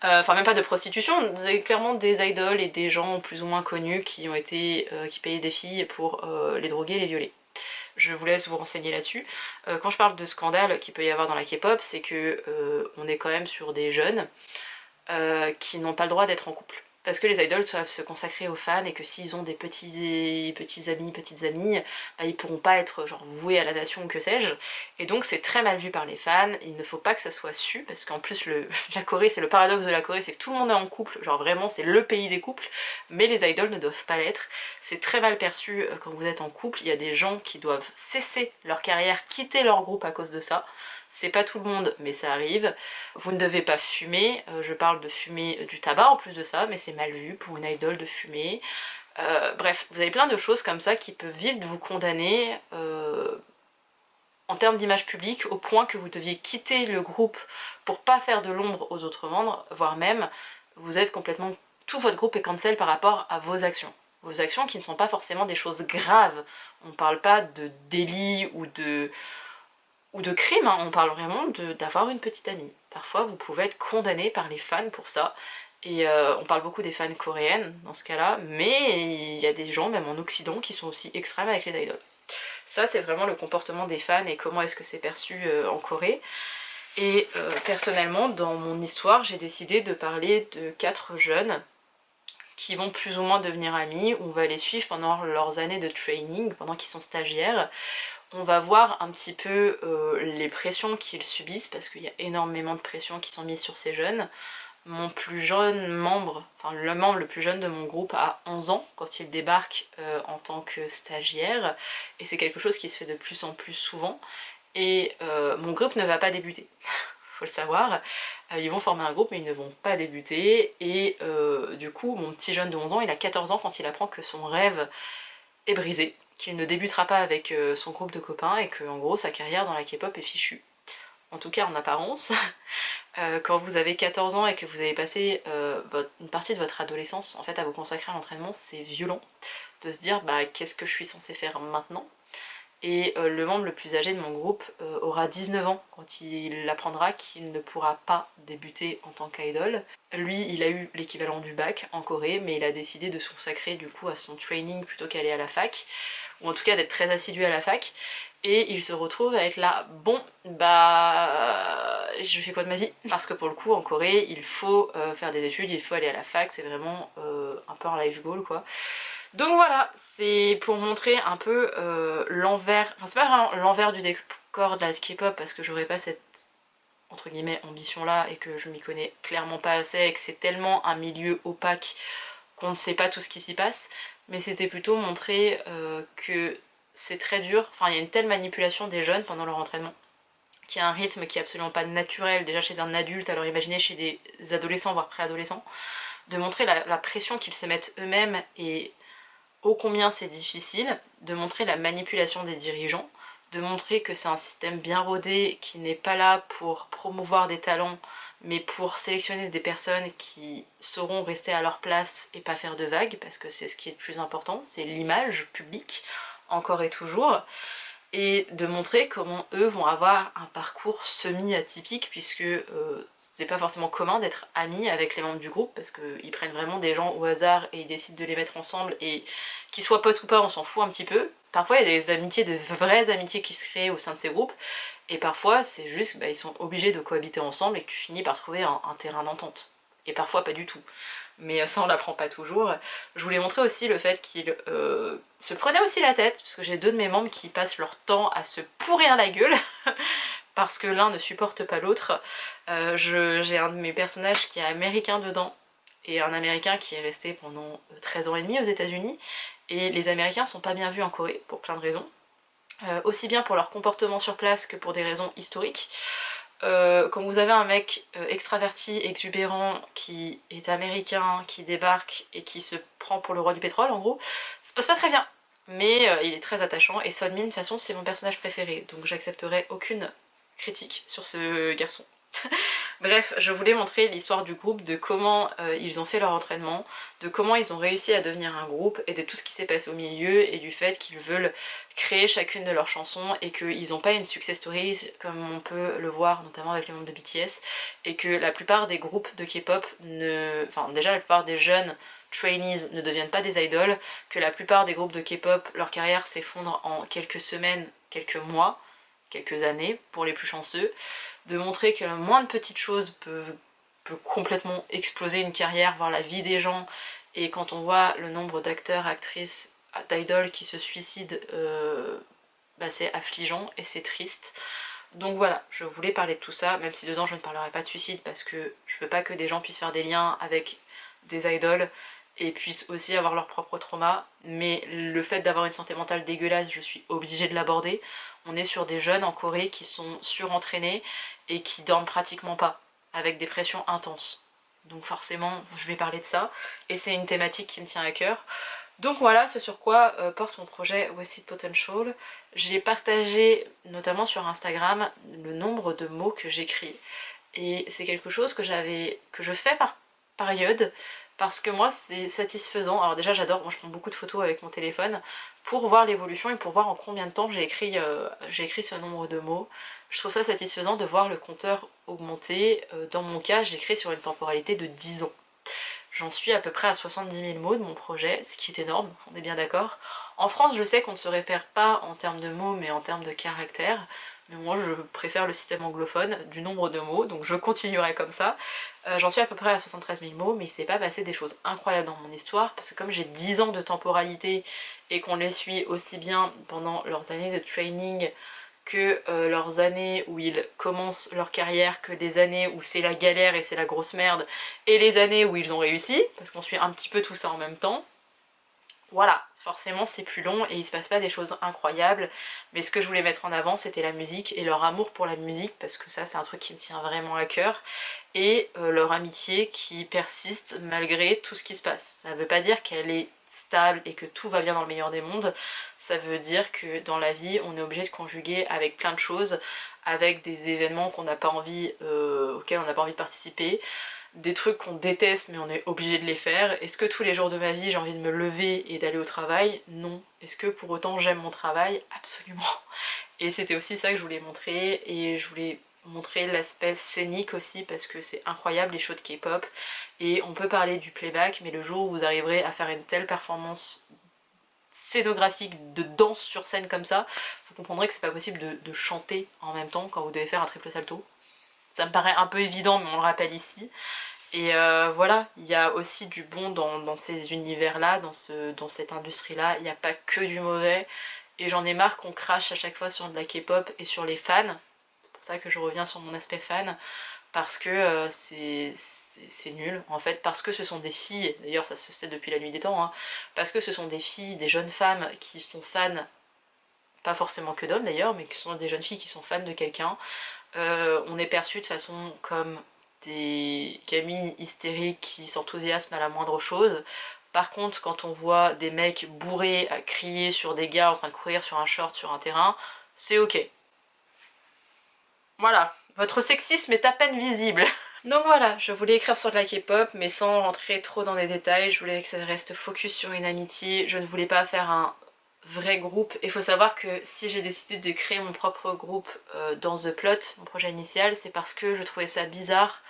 Enfin même pas de prostitution, c'est clairement des idoles et des gens plus ou moins connus qui ont été, qui payaient des filles pour les droguer et les violer. Je vous laisse vous renseigner là-dessus. Quand je parle de scandale qu'il peut y avoir dans la K-pop, c'est que on est quand même sur des jeunes qui n'ont pas le droit d'être en couple. Parce que les idoles doivent se consacrer aux fans et que s'ils ont des petits amis, petites amies, bah, ils pourront pas être genre voués à la nation ou que sais-je. Et donc c'est très mal vu par les fans, il ne faut pas que ça soit su, parce qu'en plus la Corée, c'est le paradoxe de la Corée, c'est que tout le monde est en couple, genre vraiment c'est le pays des couples, mais les idoles ne doivent pas l'être. C'est très mal perçu quand vous êtes en couple, il y a des gens qui doivent cesser leur carrière, quitter leur groupe à cause de ça. C'est pas tout le monde, mais ça arrive. Vous ne devez pas fumer, je parle de fumer du tabac en plus de ça, mais c'est mal vu pour une idole de fumer. Bref, vous avez plein de choses comme ça qui peuvent vite vous condamner en termes d'image publique, au point que vous deviez quitter le groupe pour pas faire de l'ombre aux autres membres, voire même, vous êtes complètement... tout votre groupe est cancel par rapport à vos actions. Vos actions qui ne sont pas forcément des choses graves. On parle pas de délit ou de crime, hein. On parle vraiment d'avoir une petite amie. Parfois vous pouvez être condamné par les fans pour ça, et on parle beaucoup des fans coréennes dans ce cas-là, mais il y a des gens même en Occident qui sont aussi extrêmes avec les idoles. Ça c'est vraiment le comportement des fans et comment est-ce que c'est perçu en Corée. Et personnellement dans mon histoire j'ai décidé de parler de 4 jeunes qui vont plus ou moins devenir amis, on va les suivre pendant leurs années de training, pendant qu'ils sont stagiaires. On va voir un petit peu les pressions qu'ils subissent, parce qu'il y a énormément de pressions qui sont mises sur ces jeunes. Mon plus jeune membre, enfin le membre le plus jeune de mon groupe a 11 ans quand il débarque en tant que stagiaire, et c'est quelque chose qui se fait de plus en plus souvent, et mon groupe ne va pas débuter. Faut le savoir, ils vont former un groupe mais ils ne vont pas débuter, et du coup mon petit jeune de 11 ans il a 14 ans quand il apprend que son rêve est brisé, qu'il ne débutera pas avec son groupe de copains et que en gros sa carrière dans la K-pop est fichue. En tout cas en apparence. Quand vous avez 14 ans et que vous avez passé une partie de votre adolescence en fait à vous consacrer à l'entraînement, c'est violent de se dire bah qu'est-ce que je suis censée faire maintenant. Et le membre le plus âgé de mon groupe aura 19 ans quand il apprendra qu'il ne pourra pas débuter en tant qu'idol. Lui, il a eu l'équivalent du bac en Corée, mais il a décidé de se consacrer du coup à son training plutôt qu'aller à la fac, ou en tout cas d'être très assidu à la fac. Et il se retrouve à être là, bon, bah, je fais quoi de ma vie? Parce que pour le coup, en Corée, il faut faire des études, il faut aller à la fac, c'est vraiment un peu un life goal quoi. Donc voilà, c'est pour montrer un peu l'envers, enfin c'est pas vraiment l'envers du décor de la K-pop parce que j'aurais pas cette entre guillemets ambition là et que je m'y connais clairement pas assez et que c'est tellement un milieu opaque qu'on ne sait pas tout ce qui s'y passe, mais c'était plutôt montrer que c'est très dur, enfin il y a une telle manipulation des jeunes pendant leur entraînement, qui a un rythme qui est absolument pas naturel déjà chez un adulte, alors imaginez chez des adolescents voire préadolescents, de montrer la pression qu'ils se mettent eux-mêmes et ô combien c'est difficile, de montrer la manipulation des dirigeants, de montrer que c'est un système bien rodé qui n'est pas là pour promouvoir des talents mais pour sélectionner des personnes qui sauront rester à leur place et pas faire de vagues, parce que c'est ce qui est le plus important, c'est l'image publique, encore et toujours, et de montrer comment eux vont avoir un parcours semi-atypique, puisque c'est pas forcément commun d'être amis avec les membres du groupe, parce qu'ils prennent vraiment des gens au hasard et ils décident de les mettre ensemble, et qu'ils soient potes ou pas, on s'en fout un petit peu. Parfois il y a des amitiés, des vraies amitiés qui se créent au sein de ces groupes, et parfois c'est juste ils sont obligés de cohabiter ensemble et que tu finis par trouver un terrain d'entente. Et parfois pas du tout. Mais ça on l'apprend pas toujours. Je voulais montrer aussi le fait qu'ils se prenaient aussi la tête, parce que j'ai 2 de mes membres qui passent leur temps à se pourrir la gueule, parce que l'un ne supporte pas l'autre. J'ai un de mes personnages qui est américain dedans, et un américain qui est resté pendant 13 ans et demi aux États-Unis, et les Américains sont pas bien vus en Corée, pour plein de raisons. Aussi bien pour leur comportement sur place que pour des raisons historiques. Quand vous avez un mec extraverti, exubérant, qui est américain, qui débarque et qui se prend pour le roi du pétrole en gros. Ça se passe pas très bien, mais il est très attachant et Sunmin de toute façon c'est mon personnage préféré, donc j'accepterai aucune critique sur ce garçon. Bref, je voulais montrer l'histoire du groupe, de comment ils ont fait leur entraînement, de comment ils ont réussi à devenir un groupe et de tout ce qui s'est passé au milieu et du fait qu'ils veulent créer chacune de leurs chansons et qu'ils n'ont pas une success story comme on peut le voir notamment avec les membres de BTS et que la plupart des groupes de K-pop enfin déjà la plupart des jeunes trainees ne deviennent pas des idoles, que la plupart des groupes de K-pop, leur carrière s'effondre en quelques semaines, quelques mois, quelques années pour les plus chanceux, de montrer que la moindre petite chose peut complètement exploser une carrière, voir la vie des gens, et quand on voit le nombre d'acteurs, actrices, d'idoles qui se suicident, c'est affligeant et c'est triste. Donc voilà, je voulais parler de tout ça, même si dedans je ne parlerai pas de suicide parce que je veux pas que des gens puissent faire des liens avec des idoles et puissent aussi avoir leur propre trauma, mais le fait d'avoir une santé mentale dégueulasse, je suis obligée de l'aborder. On est sur des jeunes en Corée qui sont surentraînés et qui dorment pratiquement pas, avec des pressions intenses. Donc forcément, je vais parler de ça, et c'est une thématique qui me tient à cœur. Donc voilà ce sur quoi porte mon projet Wasted Potential. J'ai partagé, notamment sur Instagram, le nombre de mots que j'écris, et c'est quelque chose que je fais par période, parce que moi c'est satisfaisant. Alors déjà j'adore, moi je prends beaucoup de photos avec mon téléphone pour voir l'évolution et pour voir en combien de temps j'ai écrit ce nombre de mots. Je trouve ça satisfaisant de voir le compteur augmenter. Dans mon cas j'écris sur une temporalité de 10 ans. J'en suis à peu près à 70 000 mots de mon projet, ce qui est énorme, on est bien d'accord. En France je sais qu'on ne se repère pas en termes de mots mais en termes de caractères. Mais moi je préfère le système anglophone du nombre de mots, donc je continuerai comme ça. J'en suis à peu près à 73 000 mots, mais il s'est pas passé des choses incroyables dans mon histoire, parce que comme j'ai 10 ans de temporalité et qu'on les suit aussi bien pendant leurs années de training que leurs années où ils commencent leur carrière, que des années où c'est la galère et c'est la grosse merde, et les années où ils ont réussi, parce qu'on suit un petit peu tout ça en même temps, voilà, forcément c'est plus long et il se passe pas des choses incroyables, mais ce que je voulais mettre en avant c'était la musique et leur amour pour la musique, parce que ça c'est un truc qui me tient vraiment à cœur, et leur amitié qui persiste malgré tout ce qui se passe. Ça veut pas dire qu'elle est stable et que tout va bien dans le meilleur des mondes, ça veut dire que dans la vie on est obligé de conjuguer avec plein de choses, avec des événements qu'on n'a pas envie, auxquels on n'a pas envie de participer, des trucs qu'on déteste mais on est obligé de les faire. Est-ce que tous les jours de ma vie j'ai envie de me lever et d'aller au travail? Non. Est-ce que pour autant j'aime mon travail? Absolument. Et c'était aussi ça que je voulais montrer, et je voulais montrer l'aspect scénique aussi parce que c'est incroyable les shows de K-pop, et on peut parler du playback mais le jour où vous arriverez à faire une telle performance scénographique de danse sur scène comme ça, vous comprendrez que c'est pas possible de chanter en même temps quand vous devez faire un triple salto. Ça me paraît un peu évident mais on le rappelle ici. Et voilà, il y a aussi du bon dans ces univers-là, dans cette industrie-là, il n'y a pas que du mauvais. Et j'en ai marre qu'on crache à chaque fois sur de la K-pop et sur les fans. C'est pour ça que je reviens sur mon aspect fan, parce que c'est nul en fait, parce que ce sont des filles, d'ailleurs ça se sait depuis la nuit des temps, hein, parce que ce sont des filles, des jeunes femmes qui sont fans, pas forcément que d'hommes d'ailleurs, mais qui sont des jeunes filles qui sont fans de quelqu'un. On est perçu de façon comme des gamines hystériques qui s'enthousiasment à la moindre chose. Par contre, quand on voit des mecs bourrés à crier sur des gars en train de courir sur un short sur un terrain, c'est ok. Voilà, votre sexisme est à peine visible. Donc voilà, je voulais écrire sur de la K-pop mais sans rentrer trop dans les détails, je voulais que ça reste focus sur une amitié, je ne voulais pas faire un vrai groupe. Il faut savoir que si j'ai décidé de créer mon propre groupe dans The Plot, mon projet initial, c'est parce que je trouvais ça bizarre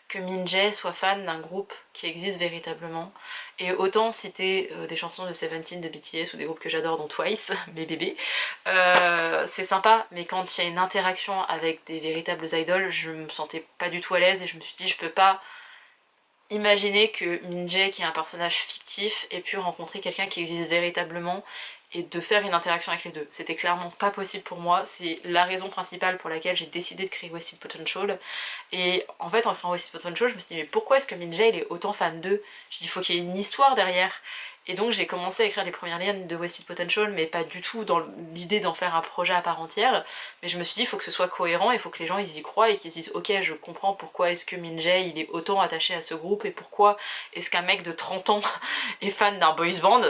que Minjae soit fan d'un groupe qui existe véritablement. Et autant citer des chansons de Seventeen, de BTS ou des groupes que j'adore dont Twice, mes bébés, c'est sympa, mais quand il y a une interaction avec des véritables idoles, je me sentais pas du tout à l'aise et je me suis dit je peux pas imaginer que Minjae, qui est un personnage fictif, ait pu rencontrer quelqu'un qui existe véritablement et de faire une interaction avec les deux. C'était clairement pas possible pour moi, c'est la raison principale pour laquelle j'ai décidé de créer Wasted Potential. Et en fait en créant Wasted Potential je me suis dit mais pourquoi est-ce que Minjae il est autant fan d'eux? Je dis il faut qu'il y ait une histoire derrière. Et donc j'ai commencé à écrire les premières lignes de Wasted Potential, mais pas du tout dans l'idée d'en faire un projet à part entière. Mais je me suis dit il faut que ce soit cohérent, il faut que les gens ils y croient et qu'ils se disent ok je comprends pourquoi est-ce que Minjae il est autant attaché à ce groupe et pourquoi est-ce qu'un mec de 30 ans est fan d'un boys band.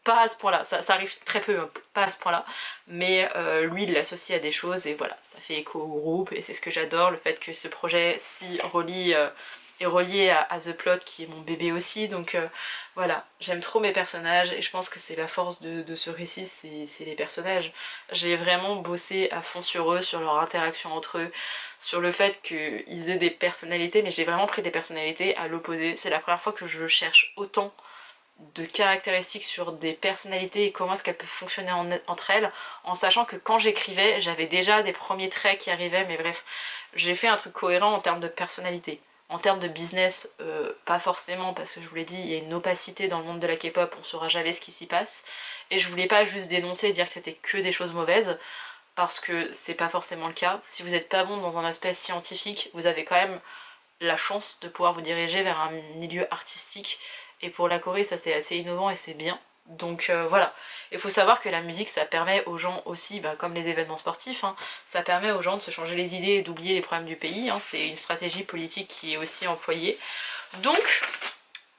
Pas à ce point là, ça arrive très peu, hein, pas à ce point là, mais lui il l'associe à des choses et voilà, ça fait écho au groupe et c'est ce que j'adore, le fait que ce projet si relie est relié à The Plot qui est mon bébé aussi, donc voilà, j'aime trop mes personnages et je pense que c'est la force de ce récit, c'est les personnages. J'ai vraiment bossé à fond sur eux, sur leur interaction entre eux, sur le fait qu'ils aient des personnalités, mais j'ai vraiment pris des personnalités à l'opposé, c'est la première fois que je cherche autant de caractéristiques sur des personnalités et comment est-ce qu'elles peuvent fonctionner entre elles, en sachant que quand j'écrivais, j'avais déjà des premiers traits qui arrivaient, mais bref, j'ai fait un truc cohérent en termes de personnalité. En termes de business, pas forcément, parce que je vous l'ai dit, il y a une opacité dans le monde de la K-pop, on saura jamais ce qui s'y passe, et je voulais pas juste dénoncer et dire que c'était que des choses mauvaises, parce que c'est pas forcément le cas. Si vous êtes pas bon dans un aspect scientifique, vous avez quand même la chance de pouvoir vous diriger vers un milieu artistique, et pour la Corée ça c'est assez innovant et c'est bien. Donc voilà, il faut savoir que la musique ça permet aux gens aussi, comme les événements sportifs, hein, ça permet aux gens de se changer les idées et d'oublier les problèmes du pays, hein, c'est une stratégie politique qui est aussi employée. Donc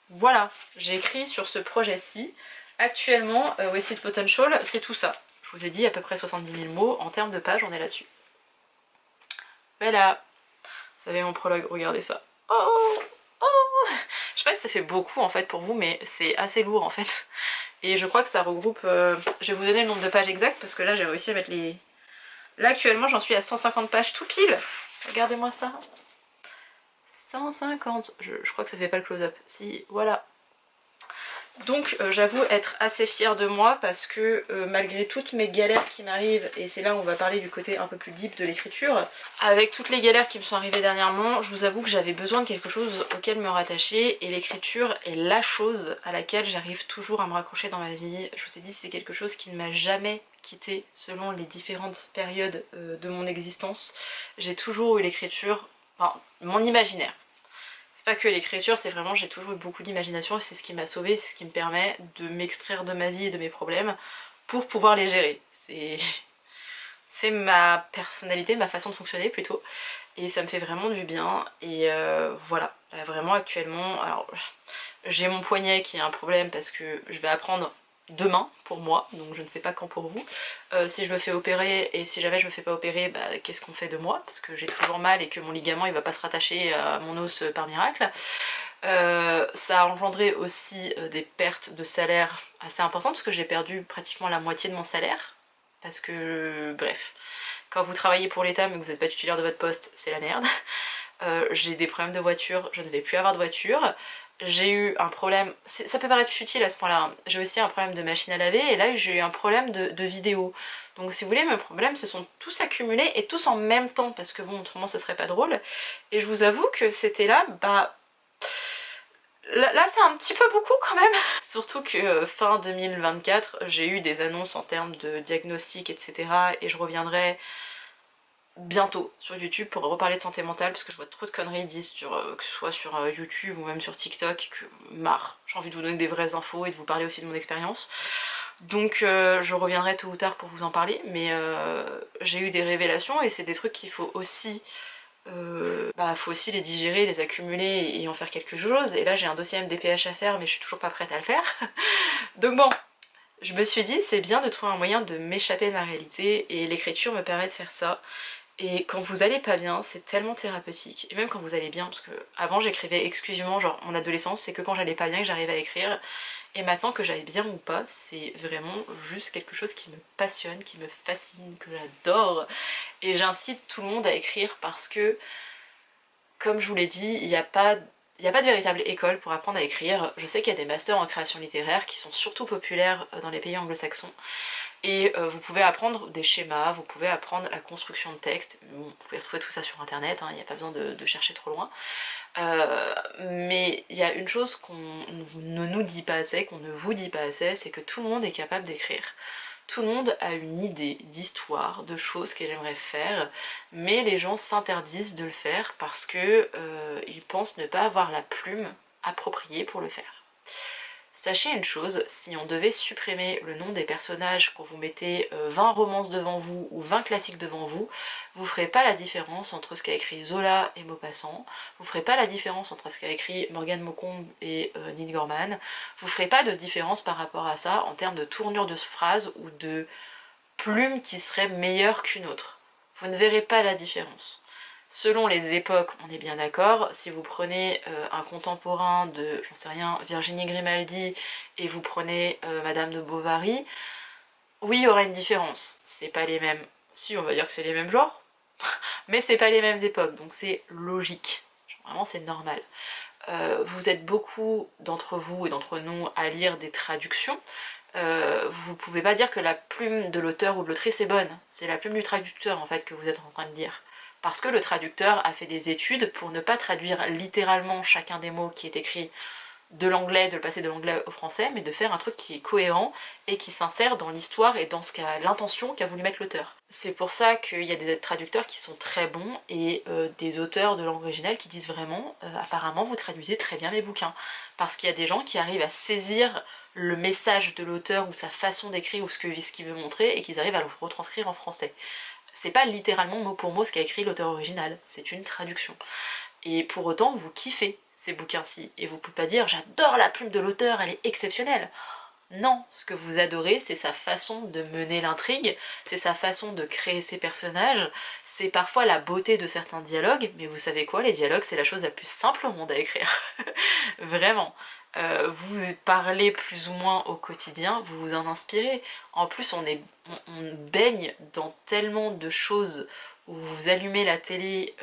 voilà, j'ai écrit sur ce projet-ci. Actuellement, Wasted Potential c'est tout ça. Je vous ai dit à peu près 70 000 mots, en termes de pages on est là-dessus. Voilà, vous savez mon prologue, regardez ça. Oh, oh. Je sais pas si ça fait beaucoup en fait pour vous, mais c'est assez lourd en fait. Et je crois que ça regroupe... je vais vous donner le nombre de pages exact parce que là j'ai réussi à mettre les... Là actuellement j'en suis à 150 pages tout pile. Regardez-moi ça. 150. Je crois que ça fait pas le close-up. Si, voilà. Donc j'avoue être assez fière de moi parce que malgré toutes mes galères qui m'arrivent, et c'est là où on va parler du côté un peu plus deep de l'écriture, avec toutes les galères qui me sont arrivées dernièrement, je vous avoue que j'avais besoin de quelque chose auquel me rattacher, et l'écriture est la chose à laquelle j'arrive toujours à me raccrocher dans ma vie. Je vous ai dit c'est quelque chose qui ne m'a jamais quitté selon les différentes périodes de mon existence. J'ai toujours eu l'écriture, enfin mon imaginaire. C'est pas que l'écriture, c'est vraiment, j'ai toujours eu beaucoup d'imagination et c'est ce qui m'a sauvée, c'est ce qui me permet de m'extraire de ma vie et de mes problèmes pour pouvoir les gérer. C'est ma personnalité, ma façon de fonctionner plutôt, et ça me fait vraiment du bien. Et voilà, là, vraiment actuellement, alors j'ai mon poignet qui a un problème parce que je vais apprendre demain pour moi, donc je ne sais pas quand pour vous. Si je me fais opérer, et si jamais je me fais pas opérer, qu'est-ce qu'on fait de moi? Parce que j'ai toujours mal et que mon ligament il va pas se rattacher à mon os par miracle. Ça a engendré aussi des pertes de salaire assez importantes parce que j'ai perdu pratiquement la moitié de mon salaire. Parce que, bref, quand vous travaillez pour l'État mais que vous n'êtes pas titulaire de votre poste, c'est la merde. J'ai des problèmes de voiture, je ne vais plus avoir de voiture. J'ai eu un problème, ça peut paraître futile à ce point-là, hein. J'ai aussi un problème de machine à laver et là j'ai eu un problème de vidéo. Donc si vous voulez, mes problèmes se sont tous accumulés et tous en même temps parce que bon, autrement ce serait pas drôle. Et je vous avoue que c'était là, là c'est un petit peu beaucoup quand même. Surtout que fin 2024, j'ai eu des annonces en termes de diagnostic, etc. Et je reviendrai bientôt sur YouTube pour reparler de santé mentale parce que je vois trop de conneries dites que ce soit sur YouTube ou même sur TikTok, que marre. J'ai envie de vous donner des vraies infos et de vous parler aussi de mon expérience. Donc je reviendrai tôt ou tard pour vous en parler, mais j'ai eu des révélations et c'est des trucs qu'il faut aussi... faut aussi les digérer, les accumuler et en faire quelque chose. Et là j'ai un dossier MDPH à faire mais je suis toujours pas prête à le faire. Donc bon, je me suis dit c'est bien de trouver un moyen de m'échapper de ma réalité et l'écriture me permet de faire ça. Et quand vous allez pas bien, c'est tellement thérapeutique. Et même quand vous allez bien, parce que avant j'écrivais exclusivement, genre mon adolescence, c'est que quand j'allais pas bien que j'arrivais à écrire. Et maintenant que j'aille bien ou pas, c'est vraiment juste quelque chose qui me passionne, qui me fascine, que j'adore. Et j'incite tout le monde à écrire parce que, comme je vous l'ai dit, il n'y a pas de véritable école pour apprendre à écrire. Je sais qu'il y a des masters en création littéraire qui sont surtout populaires dans les pays anglo-saxons. Et vous pouvez apprendre des schémas, vous pouvez apprendre la construction de texte. Bon, vous pouvez retrouver tout ça sur internet, il n'y a pas besoin de chercher trop loin. Mais il y a une chose qu'on ne nous dit pas assez, qu'on ne vous dit pas assez, c'est que tout le monde est capable d'écrire. Tout le monde a une idée d'histoire, de choses qu'elle aimerait faire, mais les gens s'interdisent de le faire parce que ils pensent ne pas avoir la plume appropriée pour le faire. Sachez une chose, si on devait supprimer le nom des personnages, qu'on vous mettait 20 romances devant vous ou 20 classiques devant vous, vous ferez pas la différence entre ce qu'a écrit Zola et Maupassant, vous ferez pas la différence entre ce qu'a écrit Morgane Maucombe et Neil Gorman, vous ferez pas de différence par rapport à ça en termes de tournure de phrase ou de plume qui serait meilleure qu'une autre. Vous ne verrez pas la différence. Selon les époques, on est bien d'accord, si vous prenez un contemporain de, j'en sais rien, Virginie Grimaldi et vous prenez Madame de Bovary, oui, il y aura une différence. C'est pas les mêmes, si on va dire que c'est les mêmes genres, mais c'est pas les mêmes époques, donc c'est logique. Vraiment, c'est normal. Vous êtes beaucoup d'entre vous et d'entre nous à lire des traductions. Vous pouvez pas dire que la plume de l'auteur ou de l'autrice est bonne. C'est la plume du traducteur en fait que vous êtes en train de lire. Parce que le traducteur a fait des études pour ne pas traduire littéralement chacun des mots qui est écrit de l'anglais, de le passer de l'anglais au français, mais de faire un truc qui est cohérent et qui s'insère dans l'histoire et dans l'intention qu'a voulu mettre l'auteur. C'est pour ça qu'il y a des traducteurs qui sont très bons et des auteurs de langue originale qui disent vraiment apparemment vous traduisez très bien mes bouquins. Parce qu'il y a des gens qui arrivent à saisir le message de l'auteur ou sa façon d'écrire ou ce qu'il veut montrer et qu'ils arrivent à le retranscrire en français. C'est pas littéralement mot pour mot ce qu'a écrit l'auteur original, c'est une traduction. Et pour autant, vous kiffez ces bouquins-ci, et vous pouvez pas dire « j'adore la plume de l'auteur, elle est exceptionnelle ». Non, ce que vous adorez, c'est sa façon de mener l'intrigue, c'est sa façon de créer ses personnages, c'est parfois la beauté de certains dialogues, mais vous savez quoi, les dialogues, c'est la chose la plus simple au monde à écrire. Vraiment. Vous parlez plus ou moins au quotidien, vous vous en inspirez. En plus, on baigne dans tellement de choses où vous allumez la télé,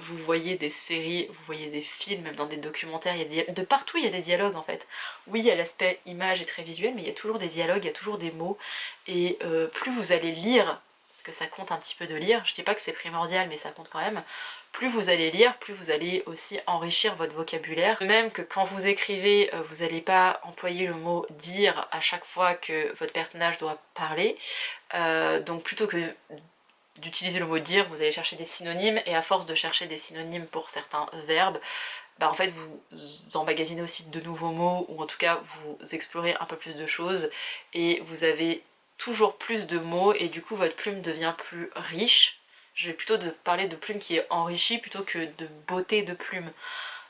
vous voyez des séries, vous voyez des films, même dans des documentaires, de partout il y a des dialogues en fait. Oui, il y a l'aspect image et très visuel, mais il y a toujours des dialogues, il y a toujours des mots, et plus vous allez lire, parce que ça compte un petit peu de lire, je dis pas que c'est primordial, mais ça compte quand même, plus vous allez lire, plus vous allez aussi enrichir votre vocabulaire. De même que quand vous écrivez, vous n'allez pas employer le mot dire à chaque fois que votre personnage doit parler, donc plutôt que d'utiliser le mot dire, vous allez chercher des synonymes, et à force de chercher des synonymes pour certains verbes, bah en fait vous emmagasinez aussi de nouveaux mots, ou en tout cas vous explorez un peu plus de choses, et vous avez toujours plus de mots, et du coup votre plume devient plus riche. Je vais plutôt parler de plume qui est enrichie plutôt que de beauté de plume.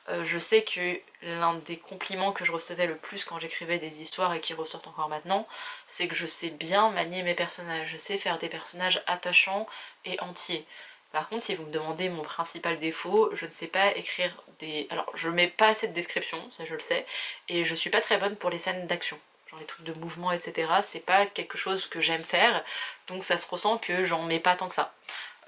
Je sais que l'un des compliments que je recevais le plus quand j'écrivais des histoires et qui ressortent encore maintenant, c'est que je sais bien manier mes personnages, je sais faire des personnages attachants et entiers. Par contre, si vous me demandez mon principal défaut, je ne sais pas écrire des... Alors, je mets pas assez de description, ça je le sais, et je suis pas très bonne pour les scènes d'action. Genre les trucs de mouvement, etc. C'est pas quelque chose que j'aime faire, donc ça se ressent que j'en mets pas tant que ça.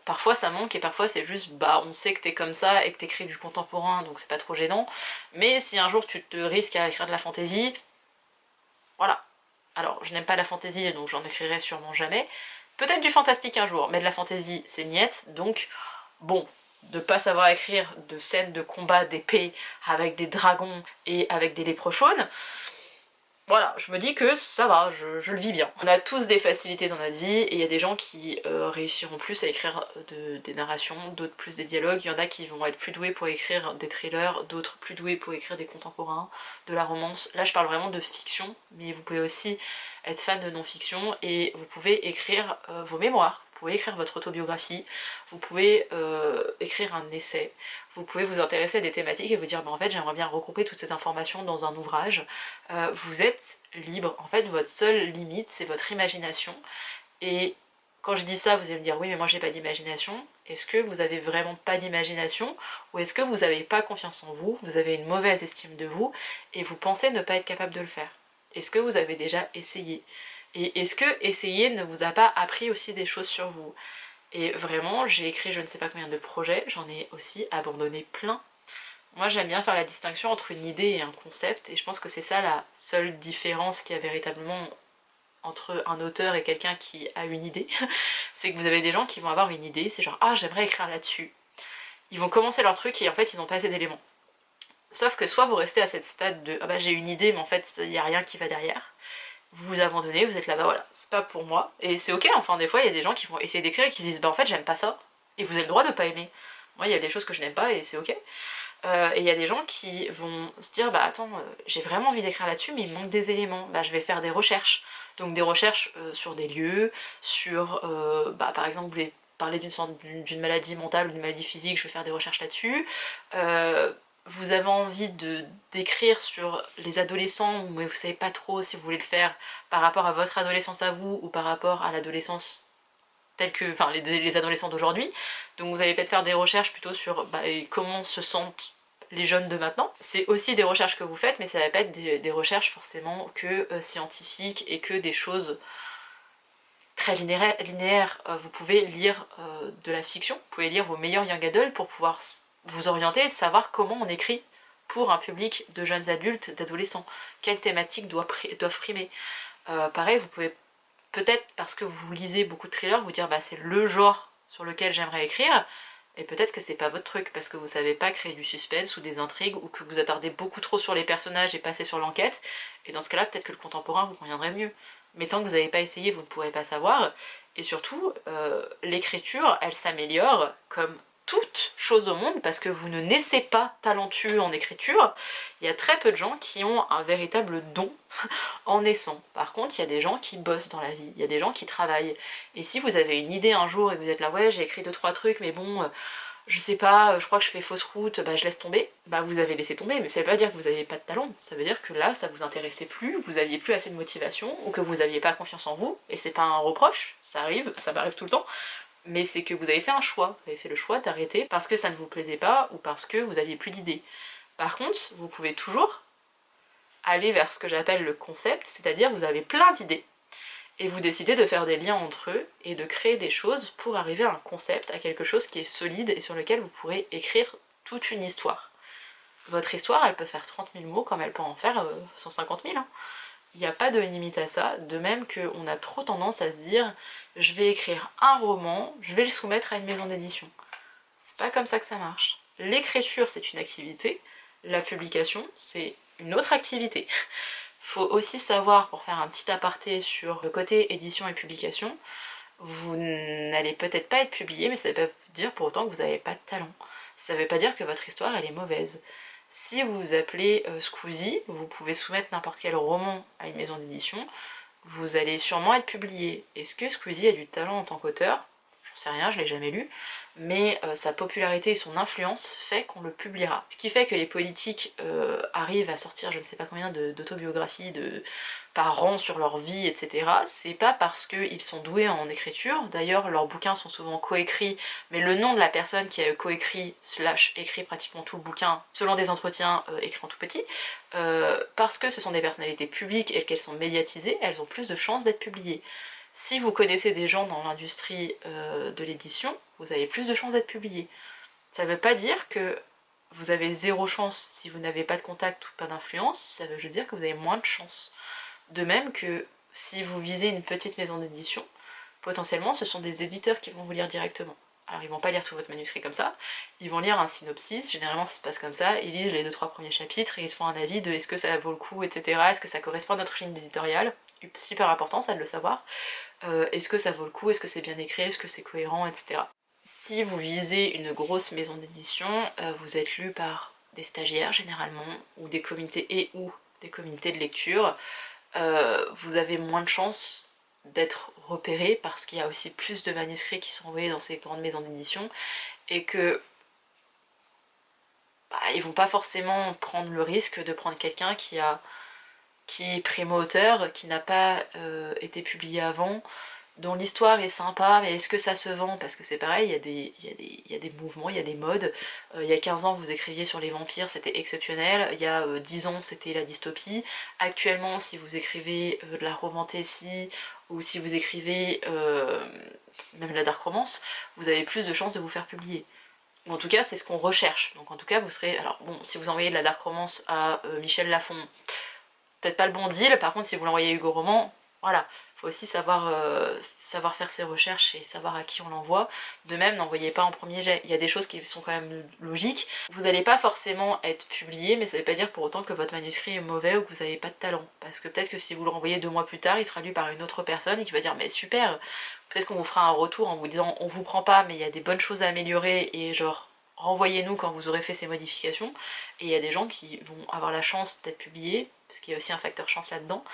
Parfois ça manque et parfois c'est juste bah on sait que t'es comme ça et que t'écris du contemporain donc c'est pas trop gênant. Mais si un jour tu te risques à écrire de la fantaisie, voilà. Alors je n'aime pas la fantaisie donc j'en écrirai sûrement jamais. Peut-être du fantastique un jour, mais de la fantaisie c'est niette, donc bon, de pas savoir écrire de scènes de combat d'épée avec des dragons et avec des léprechaunes, voilà, je me dis que ça va, je le vis bien. On a tous des facilités dans notre vie, et il y a des gens qui réussiront plus à écrire des narrations, d'autres plus des dialogues, il y en a qui vont être plus doués pour écrire des thrillers, d'autres plus doués pour écrire des contemporains, de la romance. Là je parle vraiment de fiction, mais vous pouvez aussi être fan de non-fiction, et vous pouvez écrire vos mémoires, vous pouvez écrire votre autobiographie, vous pouvez écrire un essai, vous pouvez vous intéresser à des thématiques et vous dire bah en fait j'aimerais bien regrouper toutes ces informations dans un ouvrage. Vous êtes libre, en fait votre seule limite c'est votre imagination, et quand je dis ça vous allez me dire oui mais moi j'ai pas d'imagination. Est-ce que vous avez vraiment pas d'imagination, ou est-ce que vous avez pas confiance en vous, vous avez une mauvaise estime de vous et vous pensez ne pas être capable de le faire? Est-ce que vous avez déjà essayé? Et est-ce que essayer ne vous a pas appris aussi des choses sur vous? Et vraiment, j'ai écrit je ne sais pas combien de projets, j'en ai aussi abandonné plein. Moi j'aime bien faire la distinction entre une idée et un concept, et je pense que c'est ça la seule différence qu'il y a véritablement entre un auteur et quelqu'un qui a une idée, c'est que vous avez des gens qui vont avoir une idée, c'est genre ah j'aimerais écrire là-dessus. Ils vont commencer leur truc et en fait ils n'ont pas assez d'éléments. Sauf que soit vous restez à cette stade de ah bah j'ai une idée mais en fait il n'y a rien qui va derrière, vous vous abandonnez, vous êtes là bah voilà, c'est pas pour moi, et c'est ok, enfin des fois il y a des gens qui vont essayer d'écrire et qui se disent bah en fait j'aime pas ça, et vous avez le droit de pas aimer. Moi il y a des choses que je n'aime pas et c'est ok. Et il y a des gens qui vont se dire bah attends, j'ai vraiment envie d'écrire là-dessus mais il me manque des éléments, bah je vais faire des recherches. Donc des recherches sur des lieux, sur bah par exemple vous voulez parler d'une maladie mentale ou d'une maladie physique, je vais faire des recherches là-dessus. Vous avez envie d'écrire sur les adolescents mais vous savez pas trop si vous voulez le faire par rapport à votre adolescence à vous ou par rapport à l'adolescence telle que, enfin les adolescents d'aujourd'hui. Donc vous allez peut-être faire des recherches plutôt sur bah, comment se sentent les jeunes de maintenant. C'est aussi des recherches que vous faites, mais ça va pas être des recherches forcément que scientifiques et que des choses très linéaires. Vous pouvez lire de la fiction, vous pouvez lire vos meilleurs young adults pour pouvoir vous orienter et savoir comment on écrit pour un public de jeunes adultes, d'adolescents. Quelles thématiques doivent primer. Pareil, vous pouvez peut-être, parce que vous lisez beaucoup de thrillers, vous dire bah c'est le genre sur lequel j'aimerais écrire, et peut-être que c'est pas votre truc, parce que vous savez pas créer du suspense ou des intrigues, ou que vous attardez beaucoup trop sur les personnages et passez sur l'enquête, et dans ce cas-là, peut-être que le contemporain vous conviendrait mieux. Mais tant que vous n'avez pas essayé, vous ne pourrez pas savoir, et surtout, l'écriture, elle s'améliore comme toute chose au monde, parce que vous ne naissez pas talentueux en écriture. Il y a très peu de gens qui ont un véritable don en naissant. Par contre, il y a des gens qui bossent dans la vie, il y a des gens qui travaillent. Et si vous avez une idée un jour et que vous êtes là, ouais, j'ai écrit 2-3 trucs, mais bon, je sais pas, je crois que je fais fausse route, bah je laisse tomber, bah vous avez laissé tomber, mais ça veut pas dire que vous n'avez pas de talent, ça veut dire que là, ça vous intéressait plus, vous aviez plus assez de motivation, ou que vous aviez pas confiance en vous, et c'est pas un reproche, ça arrive, ça m'arrive tout le temps, mais c'est que vous avez fait un choix, vous avez fait le choix d'arrêter parce que ça ne vous plaisait pas, ou parce que vous aviez plus d'idées. Par contre, vous pouvez toujours aller vers ce que j'appelle le concept, c'est-à-dire vous avez plein d'idées, et vous décidez de faire des liens entre eux, et de créer des choses pour arriver à un concept, à quelque chose qui est solide, et sur lequel vous pourrez écrire toute une histoire. Votre histoire, elle peut faire 30 000 mots, comme elle peut en faire 150 000, hein. Il n'y a pas de limite à ça, de même qu'on a trop tendance à se dire je vais écrire un roman, je vais le soumettre à une maison d'édition. C'est pas comme ça que ça marche. L'écriture c'est une activité, la publication c'est une autre activité. Faut aussi savoir, pour faire un petit aparté sur le côté édition et publication, vous n'allez peut-être pas être publié, mais ça ne veut pas dire pour autant que vous n'avez pas de talent. Ça ne veut pas dire que votre histoire elle est mauvaise. Si vous vous appelez Squeezie, vous pouvez soumettre n'importe quel roman à une maison d'édition, vous allez sûrement être publié. Est-ce que Squeezie a du talent en tant qu'auteur? J'en sais rien, je l'ai jamais lu, mais sa popularité et son influence fait qu'on le publiera. Ce qui fait que les politiques arrivent à sortir je ne sais pas combien d'autobiographies par an sur leur vie, etc. C'est pas parce qu'ils sont doués en écriture, d'ailleurs leurs bouquins sont souvent coécrits, mais le nom de la personne qui a coécrit / écrit pratiquement tout le bouquin, selon des entretiens écrits en tout petit, parce que ce sont des personnalités publiques et qu'elles sont médiatisées, elles ont plus de chances d'être publiées. Si vous connaissez des gens dans l'industrie de l'édition, vous avez plus de chances d'être publié. Ça ne veut pas dire que vous avez zéro chance si vous n'avez pas de contact ou pas d'influence, ça veut juste dire que vous avez moins de chance. De même que si vous visez une petite maison d'édition, potentiellement ce sont des éditeurs qui vont vous lire directement. Alors ils vont pas lire tout votre manuscrit comme ça, ils vont lire un synopsis, généralement ça se passe comme ça, ils lisent les 2-3 premiers chapitres et ils se font un avis de est-ce que ça vaut le coup, etc. Est-ce que ça correspond à notre ligne éditoriale, super important ça de le savoir, est-ce que ça vaut le coup, est-ce que c'est bien écrit, est-ce que c'est cohérent, etc. Si vous visez une grosse maison d'édition, vous êtes lu par des stagiaires généralement, ou des comités ou des comités de lecture, vous avez moins de chances d'être repéré parce qu'il y a aussi plus de manuscrits qui sont envoyés dans ces grandes maisons d'édition et que ils vont pas forcément prendre le risque de prendre quelqu'un qui est primo-auteur, qui n'a pas été publié avant, dont l'histoire est sympa, mais est-ce que ça se vend? Parce que c'est pareil, il y a des mouvements, il y a des modes. Il y a 15 ans, vous écriviez sur les vampires, c'était exceptionnel. Il y a 10 ans, c'était la dystopie. Actuellement, si vous écrivez de la romantasy, ou si vous écrivez même la dark romance, vous avez plus de chances de vous faire publier. Ou en tout cas, c'est ce qu'on recherche. Donc en tout cas, vous serez... Alors bon, si vous envoyez de la dark romance à Michel Lafon, peut-être pas le bon deal. Par contre, si vous l'envoyez à Hugo Roman, Voilà, faut aussi savoir faire ses recherches et savoir à qui on l'envoie. De même, n'envoyez pas en premier jet. Il y a des choses qui sont quand même logiques. Vous n'allez pas forcément être publié, mais ça veut pas dire pour autant que votre manuscrit est mauvais ou que vous n'avez pas de talent. Parce que peut-être que si vous le renvoyez 2 mois plus tard, il sera lu par une autre personne et qui va dire mais super, peut-être qu'on vous fera un retour en vous disant on vous prend pas mais il y a des bonnes choses à améliorer et genre renvoyez-nous quand vous aurez fait ces modifications. Et il y a des gens qui vont avoir la chance d'être publiés, parce qu'il y a aussi un facteur chance là-dedans.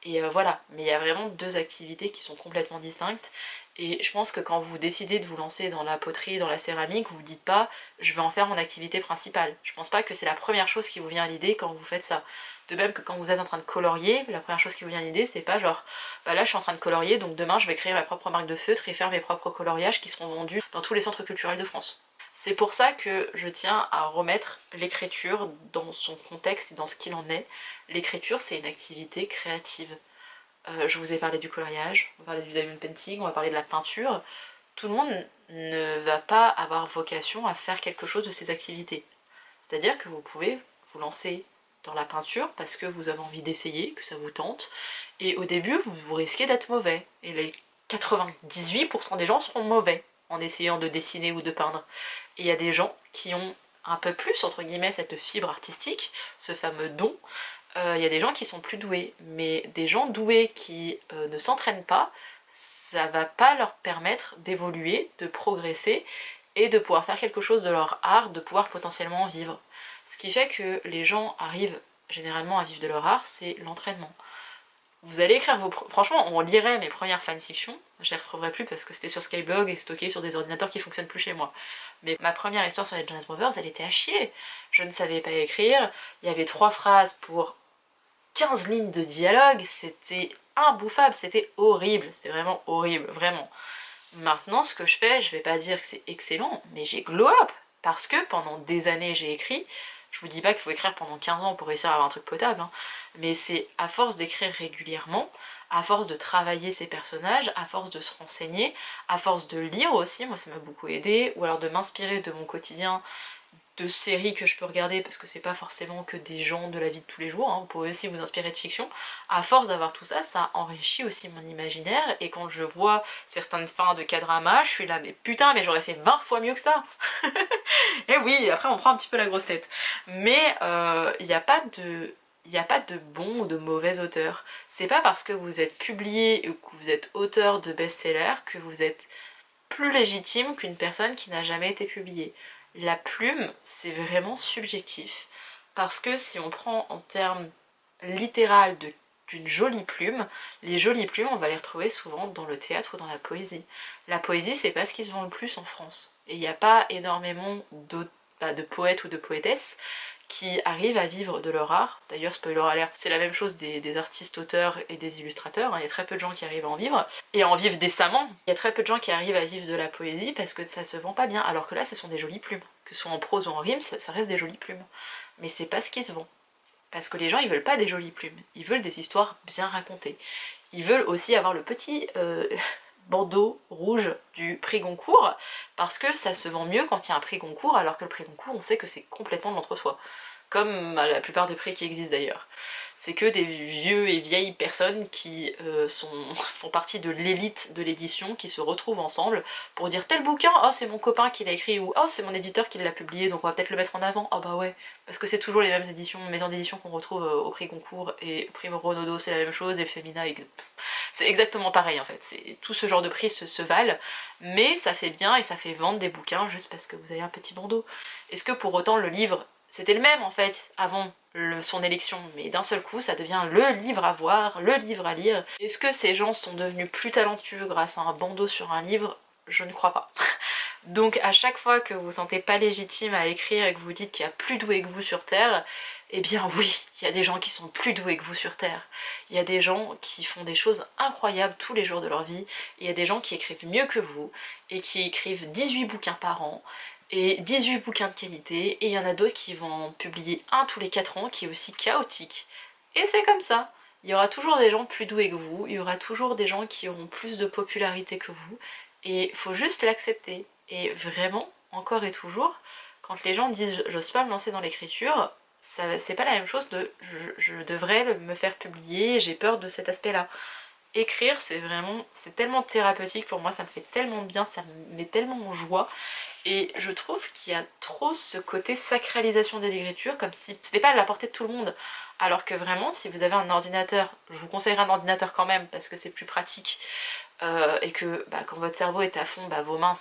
Et voilà, mais il y a vraiment 2 activités qui sont complètement distinctes. Et je pense que quand vous décidez de vous lancer dans la poterie, dans la céramique, vous vous dites pas je vais en faire mon activité principale. Je pense pas que c'est la première chose qui vous vient à l'idée quand vous faites ça. De même que quand vous êtes en train de colorier, la première chose qui vous vient à l'idée c'est pas genre bah là je suis en train de colorier donc demain je vais créer ma propre marque de feutre et faire mes propres coloriages qui seront vendus dans tous les centres culturels de France. C'est pour ça que je tiens à remettre l'écriture dans son contexte et dans ce qu'il en est. L'écriture c'est une activité créative. Je vous ai parlé du coloriage, on va parler du diamond painting, on va parler de la peinture. Tout le monde ne va pas avoir vocation à faire quelque chose de ces activités. C'est-à-dire que vous pouvez vous lancer dans la peinture parce que vous avez envie d'essayer, que ça vous tente, et au début vous risquez d'être mauvais. Et les 98% des gens seront mauvais en essayant de dessiner ou de peindre. Et il y a des gens qui ont un peu plus, entre guillemets, cette fibre artistique, ce fameux don. Il y a des gens qui sont plus doués, mais des gens doués qui ne s'entraînent pas, ça va pas leur permettre d'évoluer, de progresser et de pouvoir faire quelque chose de leur art, de pouvoir potentiellement en vivre. Ce qui fait que les gens arrivent généralement à vivre de leur art, c'est l'entraînement. Vous allez écrire vos... Franchement, on lirait mes premières fanfictions, je les retrouverai plus parce que c'était sur Skyblog et stocké sur des ordinateurs qui fonctionnent plus chez moi. Mais ma première histoire sur les Jonas Brothers, elle était à chier. Je ne savais pas écrire, il y avait 3 phrases pour 15 lignes de dialogue, c'était imbouffable, c'était horrible, c'était vraiment horrible, vraiment. Maintenant, ce que je fais, je vais pas dire que c'est excellent, mais j'ai glow up, parce que pendant des années j'ai écrit. Je vous dis pas qu'il faut écrire pendant 15 ans pour réussir à avoir un truc potable, hein, mais c'est à force d'écrire régulièrement, à force de travailler ses personnages, à force de se renseigner, à force de lire aussi, moi ça m'a beaucoup aidé, ou alors de m'inspirer de mon quotidien, de séries que je peux regarder, parce que c'est pas forcément que des gens de la vie de tous les jours, hein, vous pouvez aussi vous inspirer de fiction. À force d'avoir tout ça, ça enrichit aussi mon imaginaire, et quand je vois certaines fins de K-drama, je suis là, mais putain, mais j'aurais fait 20 fois mieux que ça. Et oui, après on prend un petit peu la grosse tête. Mais il n'y a pas de bon ou de mauvais auteur. C'est pas parce que vous êtes publié ou que vous êtes auteur de best-seller que vous êtes plus légitime qu'une personne qui n'a jamais été publiée. La plume, c'est vraiment subjectif. Parce que si on prend en termes littéral d'une jolie plume, les jolies plumes, on va les retrouver souvent dans le théâtre ou dans la poésie. La poésie, c'est pas ce qui se vend le plus en France. Et il n'y a pas énormément de poètes ou de poétesses qui arrivent à vivre de leur art. D'ailleurs, spoiler alert, c'est la même chose des artistes auteurs et des illustrateurs, hein. Il y a très peu de gens qui arrivent à en vivre, et à en vivre décemment. Il y a très peu de gens qui arrivent à vivre de la poésie parce que ça se vend pas bien, alors que là, ce sont des jolies plumes. Que ce soit en prose ou en rime, ça reste des jolies plumes. Mais c'est pas ce qui se vend. Parce que les gens, ils veulent pas des jolies plumes, ils veulent des histoires bien racontées. Ils veulent aussi avoir le petit bandeau rouge du prix Goncourt, parce que ça se vend mieux quand il y a un prix Goncourt, alors que le prix Goncourt, on sait que c'est complètement de l'entre-soi. Comme la plupart des prix qui existent d'ailleurs. C'est que des vieux et vieilles personnes qui font partie de l'élite de l'édition, qui se retrouvent ensemble pour dire tel bouquin, oh c'est mon copain qui l'a écrit, ou oh c'est mon éditeur qui l'a publié, donc on va peut-être le mettre en avant. Oh bah ouais, parce que c'est toujours les mêmes maisons d'édition qu'on retrouve au prix Goncourt, et au prix Renaudot c'est la même chose, et Femina, c'est exactement pareil en fait. Tout ce genre de prix se valent, mais ça fait bien et ça fait vendre des bouquins juste parce que vous avez un petit bandeau. Est-ce que pour autant le livre, c'était le même en fait avant son élection, mais d'un seul coup ça devient le livre à voir, le livre à lire. Est-ce que ces gens sont devenus plus talentueux grâce à un bandeau sur un livre? Je ne crois pas. Donc à chaque fois que vous vous sentez pas légitime à écrire et que vous dites qu'il y a plus doué que vous sur Terre, eh bien oui, il y a des gens qui sont plus doués que vous sur Terre. Il y a des gens qui font des choses incroyables tous les jours de leur vie, et il y a des gens qui écrivent mieux que vous, et qui écrivent 18 bouquins par an, et 18 bouquins de qualité, et il y en a d'autres qui vont en publier un tous les 4 ans, qui est aussi chaotique. Et c'est comme ça. Il y aura toujours des gens plus doués que vous, il y aura toujours des gens qui auront plus de popularité que vous, et il faut juste l'accepter. Et vraiment, encore et toujours, quand les gens disent j'ose pas me lancer dans l'écriture, c'est pas la même chose de je devrais me faire publier, j'ai peur de cet aspect-là. écrire c'est vraiment, c'est tellement thérapeutique pour moi, ça me fait tellement bien, ça me met tellement en joie. Et je trouve qu'il y a trop ce côté sacralisation de l'écriture, comme si c'était pas à la portée de tout le monde. Alors que vraiment, si vous avez un ordinateur, je vous conseillerais un ordinateur quand même, parce que c'est plus pratique, et que quand votre cerveau est à fond, vos mains,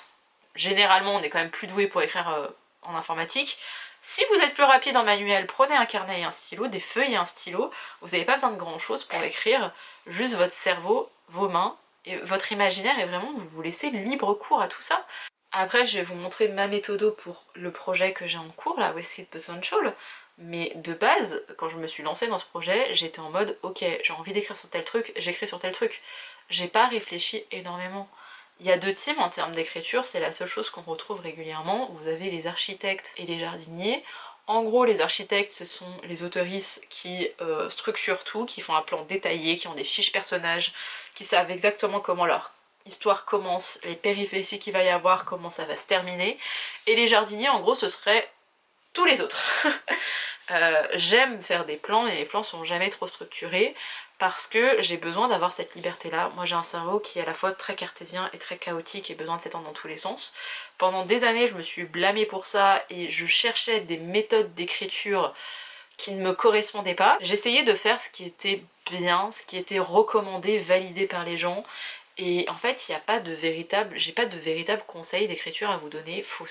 généralement on est quand même plus doué pour écrire en informatique. Si vous êtes plus rapide en manuel, prenez un carnet et un stylo, des feuilles et un stylo, vous n'avez pas besoin de grand chose pour écrire, juste votre cerveau, vos mains, et votre imaginaire, et vraiment vous vous laissez libre cours à tout ça. Après, je vais vous montrer ma méthode pour le projet que j'ai en cours, la Westfield Potential. Mais de base, quand je me suis lancée dans ce projet, j'étais en mode ok, j'ai envie d'écrire sur tel truc, j'écris sur tel truc. J'ai pas réfléchi énormément. Il y a deux teams en termes d'écriture, c'est la seule chose qu'on retrouve régulièrement. Vous avez les architectes et les jardiniers. En gros, les architectes, ce sont les autoristes qui structurent tout, qui font un plan détaillé, qui ont des fiches personnages, qui savent exactement comment leur histoire commence, les péripéties qu'il va y avoir, comment ça va se terminer. Et les jardiniers, en gros, ce serait tous les autres. J'aime faire des plans et les plans sont jamais trop structurés parce que j'ai besoin d'avoir cette liberté là. Moi j'ai un cerveau qui est à la fois très cartésien et très chaotique et besoin de s'étendre dans tous les sens. Pendant des années je me suis blâmée pour ça et je cherchais des méthodes d'écriture qui ne me correspondaient pas. J'essayais de faire ce qui était bien, ce qui était recommandé, validé par les gens. Et en fait, il n'y a pas de véritable, j'ai pas de véritable conseil d'écriture à vous donner. Faut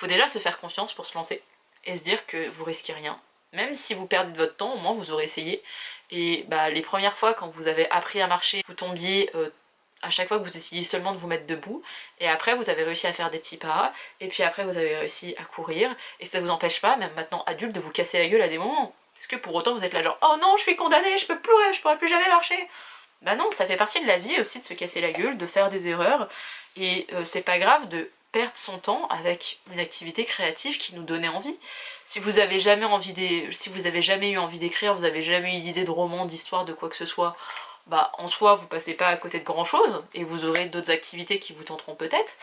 déjà se faire confiance pour se lancer et se dire que vous risquez rien. Même si vous perdez de votre temps, au moins vous aurez essayé. Et les premières fois quand vous avez appris à marcher, vous tombiez à chaque fois que vous essayez seulement de vous mettre debout, et après vous avez réussi à faire des petits pas, et puis après vous avez réussi à courir, et ça vous empêche pas, même maintenant adulte, de vous casser la gueule à des moments. Est-ce que pour autant vous êtes là genre oh non je suis condamnée, je peux pleurer, je pourrai plus jamais marcher? Bah non, ça fait partie de la vie aussi de se casser la gueule, de faire des erreurs, et c'est pas grave de perdre son temps avec une activité créative qui nous donnait envie. Si vous avez jamais eu envie d'écrire, vous avez jamais eu d'idée de roman, d'histoire, de quoi que ce soit, en soi vous passez pas à côté de grand chose et vous aurez d'autres activités qui vous tenteront peut-être.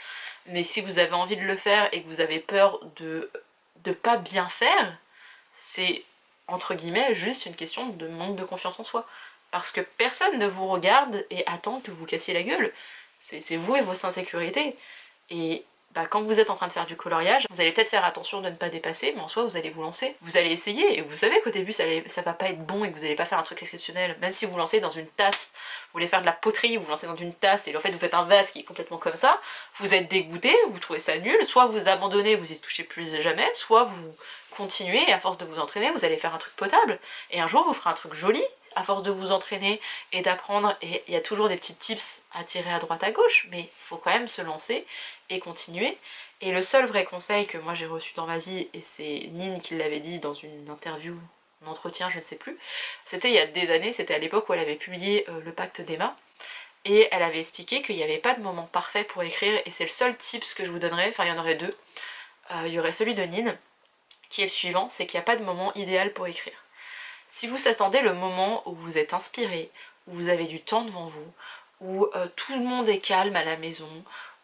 Mais si vous avez envie de le faire et que vous avez peur de pas bien faire, c'est entre guillemets juste une question de manque de confiance en soi. Parce que personne ne vous regarde et attend que vous cassiez la gueule. C'est vous et vos insécurités. Et quand vous êtes en train de faire du coloriage, vous allez peut-être faire attention de ne pas dépasser, mais en soi vous allez vous lancer. Vous allez essayer, et vous savez qu'au début ça va pas être bon et que vous allez pas faire un truc exceptionnel. Même si vous lancez dans une tasse, vous voulez faire de la poterie, vous lancez dans une tasse et en fait vous faites un vase qui est complètement comme ça, vous êtes dégoûté, vous trouvez ça nul, soit vous abandonnez, vous y touchez plus jamais, soit vous continuez et à force de vous entraîner, vous allez faire un truc potable. Et un jour vous ferez un truc joli, à force de vous entraîner et d'apprendre, et il y a toujours des petits tips à tirer à droite à gauche, mais il faut quand même se lancer et continuer. Et le seul vrai conseil que moi j'ai reçu dans ma vie, et c'est Nine qui l'avait dit dans une interview, un entretien, je ne sais plus, c'était il y a des années, c'était à l'époque où elle avait publié le pacte d'Emma, et elle avait expliqué qu'il n'y avait pas de moment parfait pour écrire, et c'est le seul tips que je vous donnerais, enfin il y en aurait deux. Il y aurait celui de Nine, qui est le suivant, c'est qu'il n'y a pas de moment idéal pour écrire. Si vous attendez le moment où vous êtes inspiré, où vous avez du temps devant vous, où tout le monde est calme à la maison,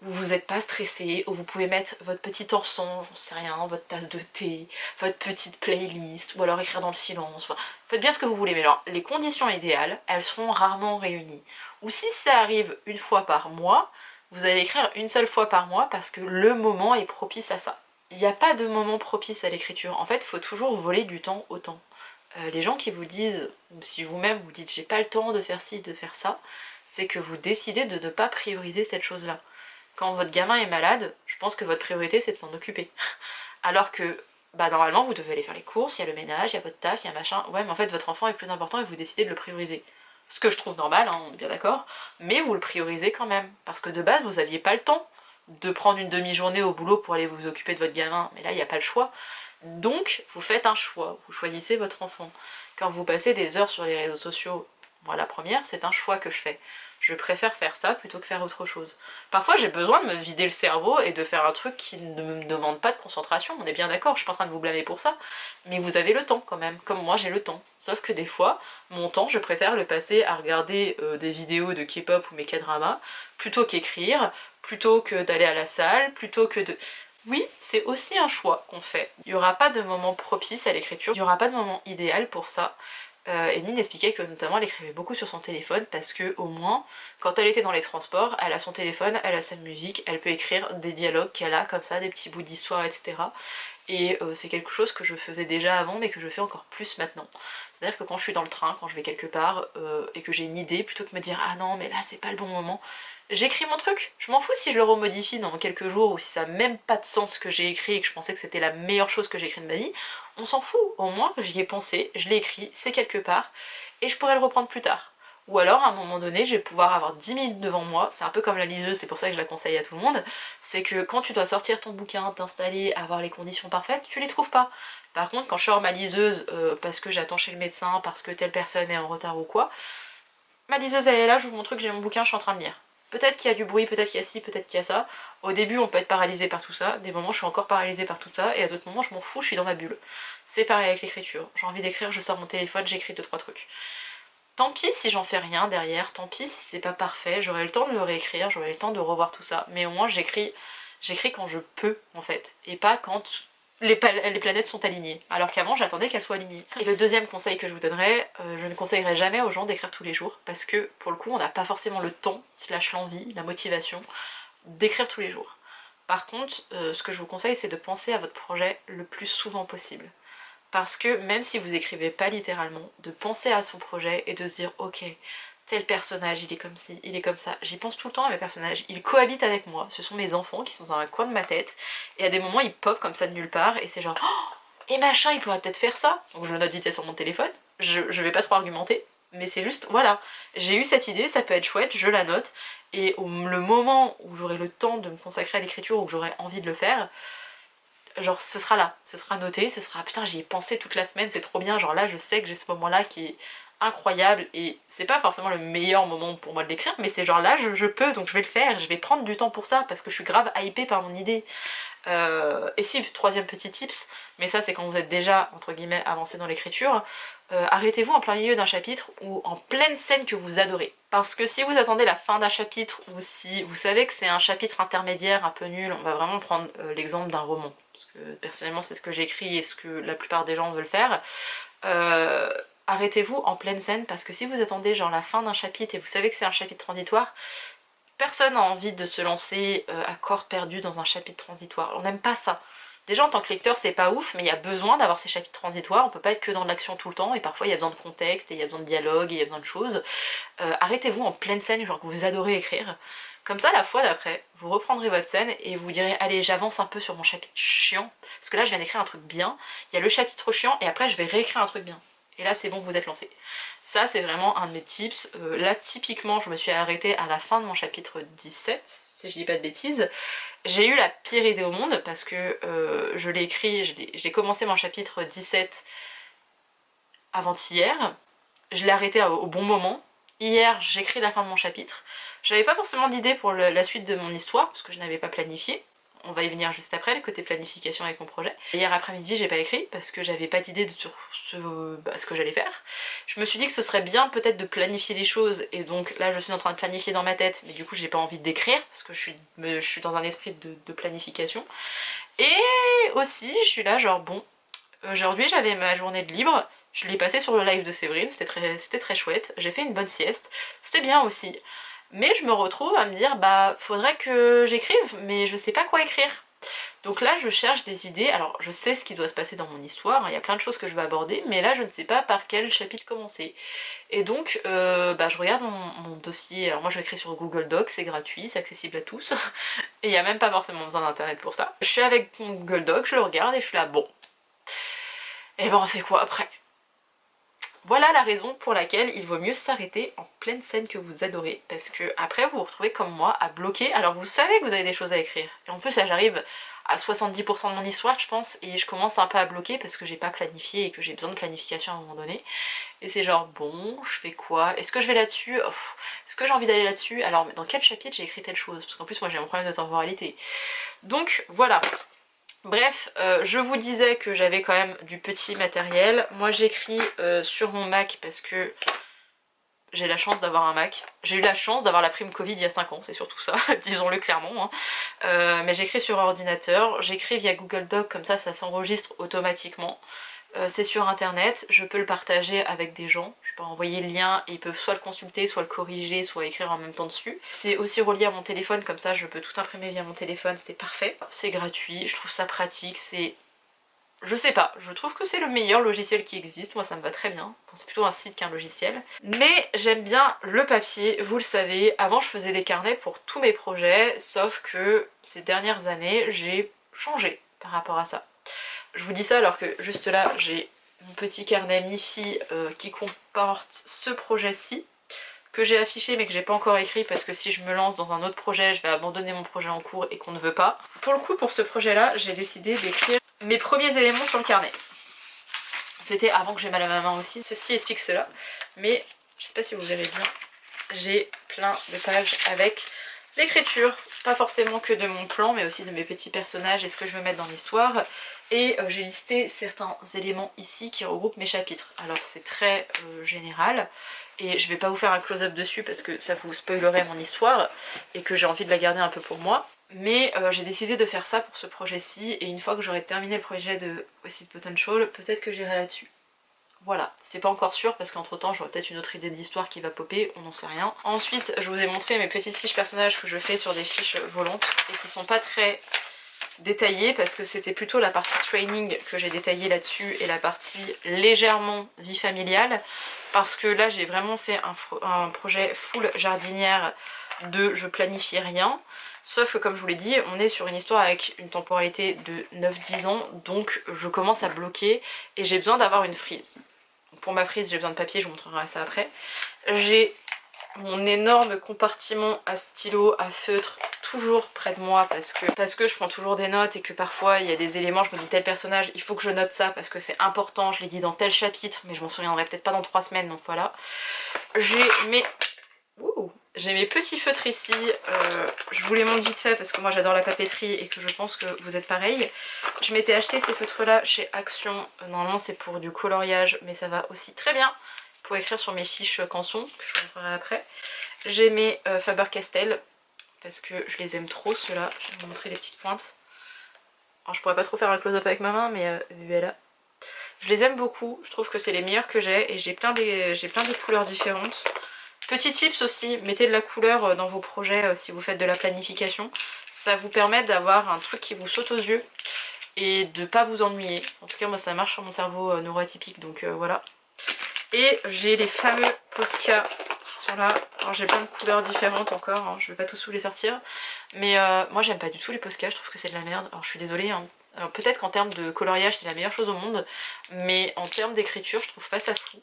où vous n'êtes pas stressé, où vous pouvez mettre votre petit encens, j'en sais rien, votre tasse de thé, votre petite playlist, ou alors écrire dans le silence, enfin, faites bien ce que vous voulez, mais alors les conditions idéales, elles seront rarement réunies. Ou si ça arrive une fois par mois, vous allez écrire une seule fois par mois parce que le moment est propice à ça. Il n'y a pas de moment propice à l'écriture, en fait il faut toujours voler du temps au temps. Les gens qui vous disent, ou si vous-même vous dites j'ai pas le temps de faire ci, de faire ça, c'est que vous décidez de ne pas prioriser cette chose-là. Quand votre gamin est malade, je pense que votre priorité c'est de s'en occuper. Alors que normalement vous devez aller faire les courses, il y a le ménage, il y a votre taf, il y a machin, ouais mais en fait votre enfant est plus important et vous décidez de le prioriser. Ce que je trouve normal, hein, on est bien d'accord, mais vous le priorisez quand même, parce que de base vous aviez pas le temps de prendre une demi-journée au boulot pour aller vous occuper de votre gamin, mais là il n'y a pas le choix. Donc vous faites un choix, vous choisissez votre enfant. Quand vous passez des heures sur les réseaux sociaux, moi la première, c'est un choix que je fais. Je préfère faire ça plutôt que faire autre chose. Parfois j'ai besoin de me vider le cerveau et de faire un truc qui ne me demande pas de concentration, on est bien d'accord, je suis pas en train de vous blâmer pour ça, mais vous avez le temps quand même, comme moi j'ai le temps. Sauf que des fois, mon temps je préfère le passer à regarder des vidéos de K-pop ou mes K-dramas, plutôt qu'écrire, plutôt que d'aller à la salle, plutôt que de... Oui, c'est aussi un choix qu'on fait. Il n'y aura pas de moment propice à l'écriture, il n'y aura pas de moment idéal pour ça. Emeline expliquait que notamment elle écrivait beaucoup sur son téléphone parce que au moins quand elle était dans les transports, elle a son téléphone, elle a sa musique, elle peut écrire des dialogues qu'elle a comme ça, des petits bouts d'histoire, etc. Et c'est quelque chose que je faisais déjà avant mais que je fais encore plus maintenant. C'est-à-dire que quand je suis dans le train, quand je vais quelque part et que j'ai une idée, plutôt que de me dire ah non mais là c'est pas le bon moment, j'écris mon truc. Je m'en fous si je le remodifie dans quelques jours ou si ça n'a même pas de sens ce que j'ai écrit et que je pensais que c'était la meilleure chose que j'ai écrite de ma vie. On s'en fout, au moins j'y ai pensé, je l'ai écrit, c'est quelque part et je pourrais le reprendre plus tard. Ou alors à un moment donné je vais pouvoir avoir 10 minutes devant moi, c'est un peu comme la liseuse, c'est pour ça que je la conseille à tout le monde, c'est que quand tu dois sortir ton bouquin, t'installer, avoir les conditions parfaites, tu les trouves pas. Par contre quand je sors ma liseuse parce que j'attends chez le médecin, parce que telle personne est en retard ou quoi, ma liseuse elle est là, j'ouvre mon truc, j'ai mon bouquin, je suis en train de lire. Peut-être qu'il y a du bruit, peut-être qu'il y a ci, peut-être qu'il y a ça. Au début on peut être paralysé par tout ça, des moments je suis encore paralysée par tout ça, et à d'autres moments je m'en fous, je suis dans ma bulle. C'est pareil avec l'écriture, j'ai envie d'écrire, je sors mon téléphone, j'écris 2-3 trucs. Tant pis si j'en fais rien derrière, tant pis si c'est pas parfait, j'aurai le temps de le réécrire, j'aurai le temps de revoir tout ça, mais au moins j'écris quand je peux en fait, et pas quand les planètes sont alignées, alors qu'avant j'attendais qu'elles soient alignées. Et le deuxième conseil que je vous donnerais, je ne conseillerais jamais aux gens d'écrire tous les jours, parce que pour le coup on n'a pas forcément le temps, slash l'envie, la motivation, d'écrire tous les jours. Par contre, ce que je vous conseille c'est de penser à votre projet le plus souvent possible. Parce que même si vous écrivez pas littéralement, de penser à son projet et de se dire ok, tel personnage il est comme ci, il est comme ça, j'y pense tout le temps à mes personnages, ils cohabitent avec moi, ce sont mes enfants qui sont dans un coin de ma tête, et à des moments ils pop comme ça de nulle part, et c'est genre oh, et machin il pourrait peut-être faire ça, donc je le note vite fait sur mon téléphone, je vais pas trop argumenter, mais c'est juste voilà, j'ai eu cette idée, ça peut être chouette, je la note, et le moment où j'aurai le temps de me consacrer à l'écriture ou que j'aurai envie de le faire, genre ce sera là, ce sera noté, ce sera putain j'y ai pensé toute la semaine, c'est trop bien, genre là je sais que j'ai ce moment là qui est incroyable et c'est pas forcément le meilleur moment pour moi de l'écrire mais c'est genre là je peux donc je vais le faire, je vais prendre du temps pour ça parce que je suis grave hypée par mon idée. Et si, troisième petit tips, mais ça c'est quand vous êtes déjà entre guillemets avancé dans l'écriture, arrêtez-vous en plein milieu d'un chapitre ou en pleine scène que vous adorez. Parce que si vous attendez la fin d'un chapitre ou si vous savez que c'est un chapitre intermédiaire un peu nul, on va vraiment prendre l'exemple d'un roman. Parce que personnellement c'est ce que j'écris et ce que la plupart des gens veulent faire. Arrêtez-vous en pleine scène parce que si vous attendez genre la fin d'un chapitre et vous savez que c'est un chapitre transitoire, personne n'a envie de se lancer à corps perdu dans un chapitre transitoire. On n'aime pas ça. Déjà en tant que lecteur c'est pas ouf, mais il y a besoin d'avoir ces chapitres transitoires, on peut pas être que dans l'action tout le temps, et parfois il y a besoin de contexte, et il y a besoin de dialogue, et il y a besoin de choses. Arrêtez-vous en pleine scène, genre que vous adorez écrire. Comme ça la fois d'après, vous reprendrez votre scène et vous direz allez j'avance un peu sur mon chapitre chiant, parce que là je viens d'écrire un truc bien, il y a le chapitre chiant et après je vais réécrire un truc bien. Et là c'est bon, vous êtes lancé. Ça c'est vraiment un de mes tips. Là typiquement je me suis arrêtée à la fin de mon chapitre 17, si je dis pas de bêtises. J'ai eu la pire idée au monde parce que je l'ai écrit, j'ai commencé mon chapitre 17 avant-hier. Je l'ai arrêté au bon moment. Hier j'écris la fin de mon chapitre. J'avais pas forcément d'idée pour la suite de mon histoire parce que je n'avais pas planifié. On va y venir juste après, le côté planification avec mon projet. Hier après-midi j'ai pas écrit parce que j'avais pas d'idée sur ce que j'allais faire. Je me suis dit que ce serait bien peut-être de planifier les choses et donc là je suis en train de planifier dans ma tête mais du coup j'ai pas envie d'écrire parce que je suis dans un esprit de planification. Et aussi je suis là genre bon, aujourd'hui j'avais ma journée de libre, je l'ai passée sur le live de Séverine, c'était très chouette, j'ai fait une bonne sieste, c'était bien aussi. Mais je me retrouve à me dire bah faudrait que j'écrive mais je sais pas quoi écrire. Donc là je cherche des idées, alors je sais ce qui doit se passer dans mon histoire, il y a plein de choses que je vais aborder, mais là je ne sais pas par quel chapitre commencer. Et donc je regarde mon dossier, alors moi je l'écris sur Google Docs, c'est gratuit, c'est accessible à tous, et il n'y a même pas forcément besoin d'internet pour ça. Je suis avec mon Google Docs, je le regarde et je suis là bon. Et ben on fait quoi après ? Voilà la raison pour laquelle il vaut mieux s'arrêter en pleine scène que vous adorez, parce que après vous vous retrouvez comme moi à bloquer, alors vous savez que vous avez des choses à écrire, et en plus là j'arrive à 70% de mon histoire je pense, et je commence un peu à bloquer parce que j'ai pas planifié et que j'ai besoin de planification à un moment donné, et c'est genre bon, je fais quoi? Est-ce que je vais là-dessus? Est-ce que j'ai envie d'aller là-dessus? Alors dans quel chapitre j'ai écrit telle chose? Parce qu'en plus moi j'ai un problème de temporalité. Donc voilà. Bref, je vous disais que j'avais quand même du petit matériel. Moi j'écris sur mon Mac parce que j'ai la chance d'avoir un Mac. J'ai eu la chance d'avoir la prime Covid il y a 5 ans, c'est surtout ça, disons-le clairement. Hein. Mais j'écris sur ordinateur, j'écris via Google Doc, comme ça s'enregistre automatiquement. c'est sur internet, je peux le partager avec des gens, je peux envoyer le lien et ils peuvent soit le consulter, soit le corriger, soit écrire en même temps dessus. C'est aussi relié à mon téléphone, comme ça je peux tout imprimer via mon téléphone, c'est parfait. C'est gratuit, je trouve ça pratique, c'est... Je sais pas, je trouve que c'est le meilleur logiciel qui existe, moi ça me va très bien. Enfin, c'est plutôt un site qu'un logiciel. Mais j'aime bien le papier, vous le savez. Avant je faisais des carnets pour tous mes projets, sauf que ces dernières années j'ai changé par rapport à ça. Je vous dis ça alors que juste là j'ai mon petit carnet mi-fi qui comporte ce projet-ci, que j'ai affiché mais que j'ai pas encore écrit parce que si je me lance dans un autre projet, je vais abandonner mon projet en cours et qu'on ne veut pas. Pour le coup, pour ce projet-là, j'ai décidé d'écrire mes premiers éléments sur le carnet. C'était avant que j'ai mal à ma main aussi, ceci explique cela. Mais je sais pas si vous verrez bien, j'ai plein de pages avec l'écriture, pas forcément que de mon plan, mais aussi de mes petits personnages et ce que je veux mettre dans l'histoire. Et j'ai listé certains éléments ici qui regroupent mes chapitres. Alors c'est très général, et je vais pas vous faire un close-up dessus parce que ça vous spoilerait mon histoire, et que j'ai envie de la garder un peu pour moi. Mais j'ai décidé de faire ça pour ce projet-ci, et une fois que j'aurai terminé le projet de Wasted Potential, peut-être que j'irai là-dessus. Voilà, c'est pas encore sûr parce qu'entre temps j'aurai peut-être une autre idée d'histoire qui va popper, on n'en sait rien. Ensuite je vous ai montré mes petites fiches personnages que je fais sur des fiches volantes et qui sont pas très détaillées parce que c'était plutôt la partie training que j'ai détaillée là-dessus et la partie légèrement vie familiale, parce que là j'ai vraiment fait un projet full jardinière de je planifie rien. Sauf que comme je vous l'ai dit, on est sur une histoire avec une temporalité de 9-10 ans, donc je commence à bloquer et j'ai besoin d'avoir une frise. Pour ma frise, j'ai besoin de papier, je vous montrerai ça après. J'ai mon énorme compartiment à stylo, à feutre, toujours près de moi parce que je prends toujours des notes et que parfois il y a des éléments, je me dis tel personnage, il faut que je note ça parce que c'est important, je l'ai dit dans tel chapitre, mais je m'en souviendrai peut-être pas dans 3 semaines, donc voilà. J'ai mes petits feutres ici, je vous les montre vite fait parce que moi j'adore la papeterie et que je pense que vous êtes pareil. Je m'étais acheté ces feutres là chez Action, normalement c'est pour du coloriage mais ça va aussi très bien pour écrire sur mes fiches canson que je vous montrerai après. J'ai mes Faber-Castell parce que je les aime trop ceux-là, je vais vous montrer les petites pointes. Alors je pourrais pas trop faire un close-up avec ma main mais voilà. Je les aime beaucoup, je trouve que c'est les meilleurs que j'ai et j'ai plein de couleurs différentes. Petit tips aussi, mettez de la couleur dans vos projets si vous faites de la planification. Ça vous permet d'avoir un truc qui vous saute aux yeux et de pas vous ennuyer. En tout cas moi ça marche sur mon cerveau neuroatypique, donc voilà. Et j'ai les fameux Posca qui sont là. Alors j'ai plein de couleurs différentes encore, hein. Je vais pas tous vous les sortir. Mais moi j'aime pas du tout les Posca, je trouve que c'est de la merde. Alors je suis désolée, hein. Alors peut-être qu'en termes de coloriage c'est la meilleure chose au monde, mais en termes d'écriture je trouve pas ça fou.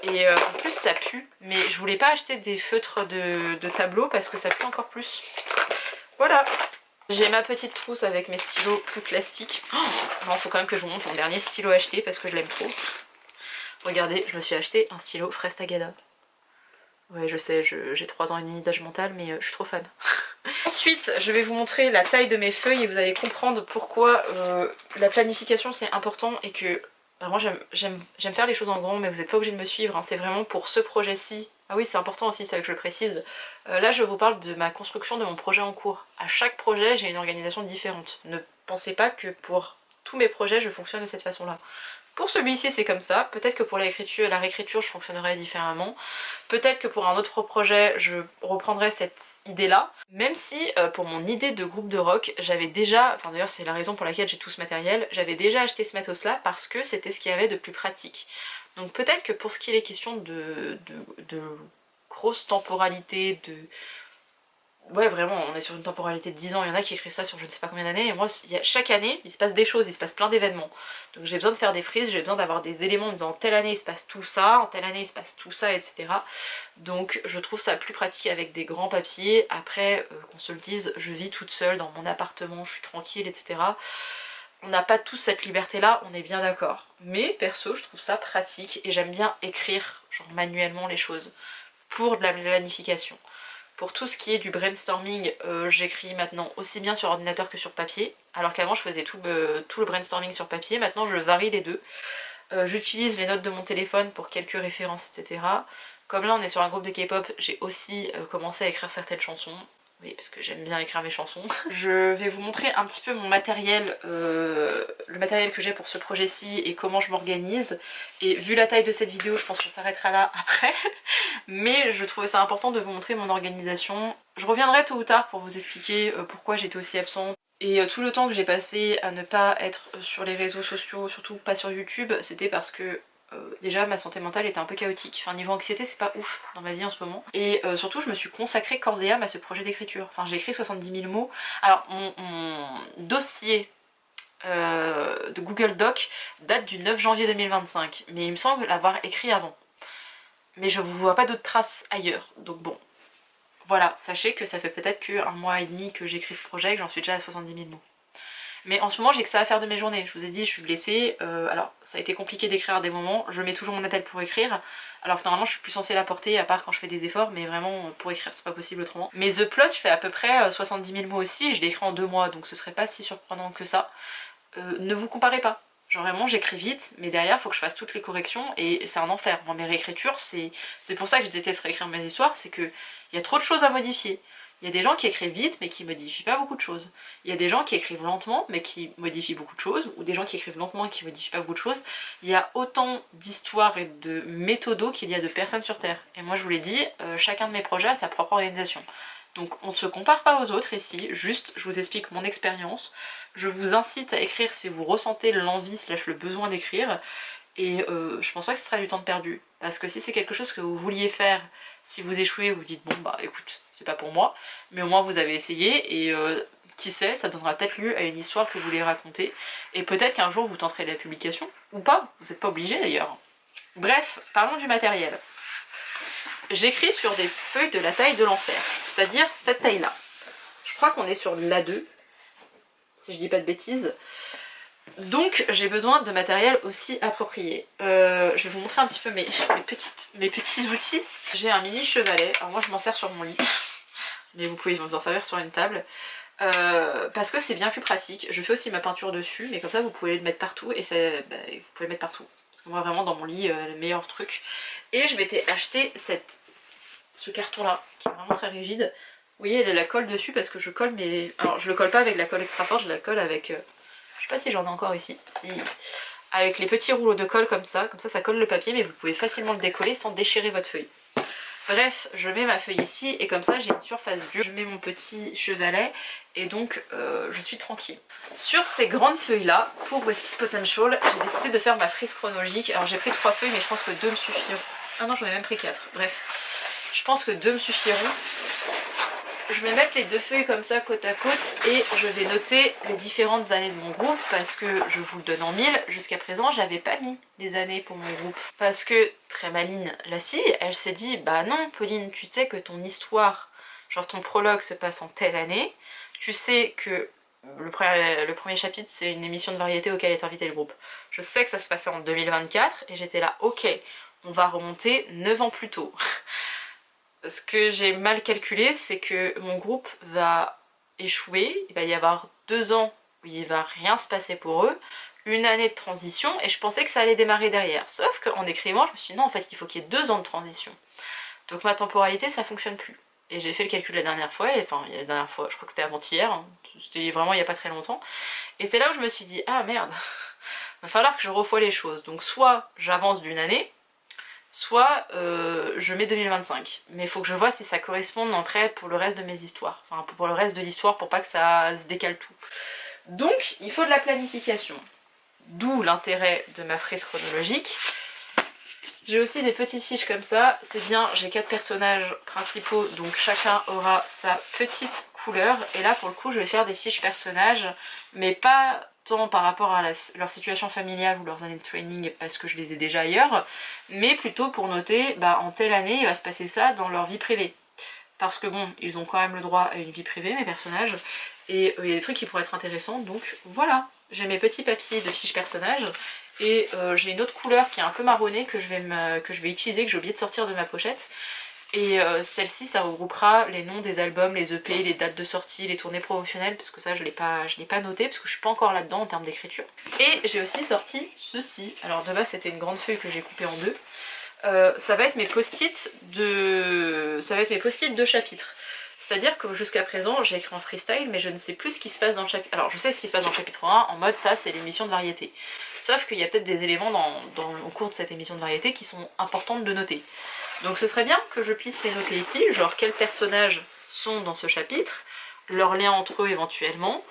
Et en plus ça pue, mais je voulais pas acheter des feutres de tableau parce que ça pue encore plus. Voilà. J'ai ma petite trousse avec mes stylos plus classiques. Oh non, faut quand même que je vous montre mon dernier stylo acheté parce que je l'aime trop. Regardez, je me suis acheté un stylo Fraise Tagada. Ouais, je sais, j'ai 3 ans et demi d'âge mental, mais je suis trop fan. Ensuite, je vais vous montrer la taille de mes feuilles et vous allez comprendre pourquoi la planification c'est important et que... Alors moi j'aime faire les choses en grand, mais vous n'êtes pas obligé de me suivre, hein. C'est vraiment pour ce projet-ci. Ah oui, c'est important aussi, ça que je le précise. Là je vous parle de ma construction de mon projet en cours. À chaque projet j'ai une organisation différente. Ne pensez pas que pour tous mes projets je fonctionne de cette façon-là. Pour celui-ci c'est comme ça, peut-être que pour la réécriture je fonctionnerai différemment, peut-être que pour un autre projet je reprendrai cette idée-là, même si pour mon idée de groupe de rock j'avais déjà, enfin d'ailleurs c'est la raison pour laquelle j'ai tout ce matériel, j'avais déjà acheté ce matos-là parce que c'était ce qu'il y avait de plus pratique. Donc peut-être que pour ce qui est question de grosse temporalité, ouais vraiment on est sur une temporalité de 10 ans, il y en a qui écrivent ça sur je ne sais pas combien d'années et moi chaque année il se passe des choses, il se passe plein d'événements, donc j'ai besoin de faire des frises, j'ai besoin d'avoir des éléments en me disant en telle année il se passe tout ça, en telle année il se passe tout ça, etc. Donc je trouve ça plus pratique avec des grands papiers. Après qu'on se le dise, je vis toute seule dans mon appartement, je suis tranquille, etc. On n'a pas tous cette liberté là, on est bien d'accord, mais perso je trouve ça pratique et j'aime bien écrire genre manuellement les choses pour de la planification. Pour tout ce qui est du brainstorming, j'écris maintenant aussi bien sur ordinateur que sur papier. Alors qu'avant je faisais tout le brainstorming sur papier, maintenant je varie les deux. J'utilise les notes de mon téléphone pour quelques références, etc. Comme là on est sur un groupe de K-pop, j'ai aussi commencé à écrire certaines chansons. Oui, parce que j'aime bien écrire mes chansons. Je vais vous montrer un petit peu mon matériel, le matériel que j'ai pour ce projet-ci et comment je m'organise. Et vu la taille de cette vidéo, je pense qu'on s'arrêtera là après. Mais je trouvais ça important de vous montrer mon organisation. Je reviendrai tôt ou tard pour vous expliquer pourquoi j'étais aussi absente. Et tout le temps que j'ai passé à ne pas être sur les réseaux sociaux, surtout pas sur YouTube, c'était parce que déjà ma santé mentale était un peu chaotique. Enfin niveau anxiété c'est pas ouf dans ma vie en ce moment. Et surtout je me suis consacrée corps et âme à ce projet d'écriture. Enfin j'ai écrit 70 000 mots. Alors mon dossier de Google Doc date du 9 janvier 2025. Mais il me semble l'avoir écrit avant. Mais je vous vois pas d'autres traces ailleurs. Donc bon. Voilà, sachez que ça fait peut-être qu'un mois et demi que j'écris ce projet, que j'en suis déjà à 70 000 mots. Mais en ce moment j'ai que ça à faire de mes journées, je vous ai dit je suis blessée, alors ça a été compliqué d'écrire à des moments, je mets toujours mon attel pour écrire, alors que normalement je suis plus censée la porter à part quand je fais des efforts, mais vraiment pour écrire c'est pas possible autrement. Mais The Plot je fais à peu près 70 000 mots aussi, et je l'ai écrit en 2 mois, donc ce serait pas si surprenant que ça. Ne vous comparez pas, genre vraiment j'écris vite, mais derrière faut que je fasse toutes les corrections, et c'est un enfer. Moi mes réécritures, c'est pour ça que je déteste réécrire mes histoires, c'est que il y a trop de choses à modifier. Il y a des gens qui écrivent vite mais qui modifient pas beaucoup de choses. Il y a des gens qui écrivent lentement mais qui modifient beaucoup de choses, ou des gens qui écrivent lentement et qui modifient pas beaucoup de choses. Il y a autant d'histoires et de méthodos qu'il y a de personnes sur Terre. Et moi je vous l'ai dit, chacun de mes projets a sa propre organisation. Donc on ne se compare pas aux autres ici, juste je vous explique mon expérience. Je vous incite à écrire si vous ressentez l'envie / le besoin d'écrire. Et je pense pas que ce sera du temps de perdu. Parce que si c'est quelque chose que vous vouliez faire, si vous échouez, vous dites bon bah écoute, c'est pas pour moi, mais au moins vous avez essayé et qui sait, ça donnera peut-être lieu à une histoire que vous voulez raconter. Et peut-être qu'un jour vous tenterez la publication, ou pas, vous n'êtes pas obligé d'ailleurs. Bref, parlons du matériel. J'écris sur des feuilles de la taille de l'enfer, c'est-à-dire cette taille-là. Je crois qu'on est sur l'A2, si je dis pas de bêtises. Donc j'ai besoin de matériel aussi approprié. Je vais vous montrer un petit peu mes petits outils. J'ai un mini chevalet, alors moi je m'en sers sur mon lit, mais vous pouvez vous en servir sur une table. Parce que c'est bien plus pratique. Je fais aussi ma peinture dessus, mais comme ça vous pouvez le mettre partout et vous pouvez le mettre partout. Parce que moi vraiment dans mon lit, le meilleur truc. Et je m'étais acheté ce carton là, qui est vraiment très rigide. Vous voyez, il y a la colle dessus parce que je colle mes... Alors je le colle pas avec la colle extra forte, je la colle avec... je sais pas si j'en ai encore ici. Avec les petits rouleaux de colle comme ça ça colle le papier, mais vous pouvez facilement le décoller sans déchirer votre feuille. Bref, je mets ma feuille ici et comme ça j'ai une surface dure. Je mets mon petit chevalet et donc je suis tranquille. Sur ces grandes feuilles là, pour Wasted Potential, j'ai décidé de faire ma frise chronologique. Alors j'ai pris 3 feuilles mais je pense que 2 me suffiront. Ah non, j'en ai même pris 4. Bref, je pense que 2 me suffiront. Je vais mettre les 2 feuilles comme ça côte à côte et je vais noter les différentes années de mon groupe parce que je vous le donne en 1000, jusqu'à présent j'avais pas mis les années pour mon groupe. Parce que, très maline, la fille, elle s'est dit bah non Pauline, tu sais que ton histoire, genre ton prologue se passe en telle année, tu sais que le premier chapitre c'est une émission de variété auquel est invité le groupe. Je sais que ça se passait en 2024 et j'étais là ok, on va remonter 9 ans plus tôt. Ce que j'ai mal calculé, c'est que mon groupe va échouer, il va y avoir 2 ans où il va rien se passer pour eux, une année de transition, et je pensais que ça allait démarrer derrière. Sauf qu'en écrivant, je me suis dit non, en fait, il faut qu'il y ait 2 ans de transition. Donc ma temporalité, ça fonctionne plus. Et j'ai fait le calcul la dernière fois, et enfin, la dernière fois, je crois que c'était avant-hier, hein, c'était vraiment il n'y a pas très longtemps, et c'est là où je me suis dit, ah merde, va falloir que je revoie les choses. Donc soit j'avance d'une année, soit je mets 2025. Mais il faut que je vois si ça correspond après pour le reste de mes histoires. Enfin pour le reste de l'histoire pour pas que ça se décale tout. Donc il faut de la planification. D'où l'intérêt de ma frise chronologique. J'ai aussi des petites fiches comme ça. C'est bien, j'ai 4 personnages principaux, donc chacun aura sa petite couleur. Et là pour le coup je vais faire des fiches personnages, mais pas tant par rapport à leur situation familiale ou leurs années de training parce que je les ai déjà ailleurs, mais plutôt pour noter bah en telle année il va se passer ça dans leur vie privée. Parce que bon, ils ont quand même le droit à une vie privée mes personnages, et il y a des trucs qui pourraient être intéressants, donc voilà. J'ai mes petits papiers de fiches personnages, et j'ai une autre couleur qui est un peu marronnée que je vais utiliser, que j'ai oublié de sortir de ma pochette. Et celle-ci, ça regroupera les noms des albums, les EP, les dates de sortie, les tournées promotionnelles, parce que ça je l'ai pas noté, parce que je suis pas encore là-dedans en termes d'écriture. Et j'ai aussi sorti ceci. Alors de base c'était une grande feuille que j'ai coupée en 2. Ça va être mes post-it de chapitres. C'est-à-dire que jusqu'à présent j'ai écrit en freestyle mais je ne sais plus ce qui se passe dans le chapitre... Alors je sais ce qui se passe dans le chapitre 1 en mode ça c'est l'émission de variété. Sauf qu'il y a peut-être des éléments au cours de cette émission de variété qui sont importantes de noter. Donc ce serait bien que je puisse les noter ici, genre quels personnages sont dans ce chapitre, leurs liens entre eux éventuellement,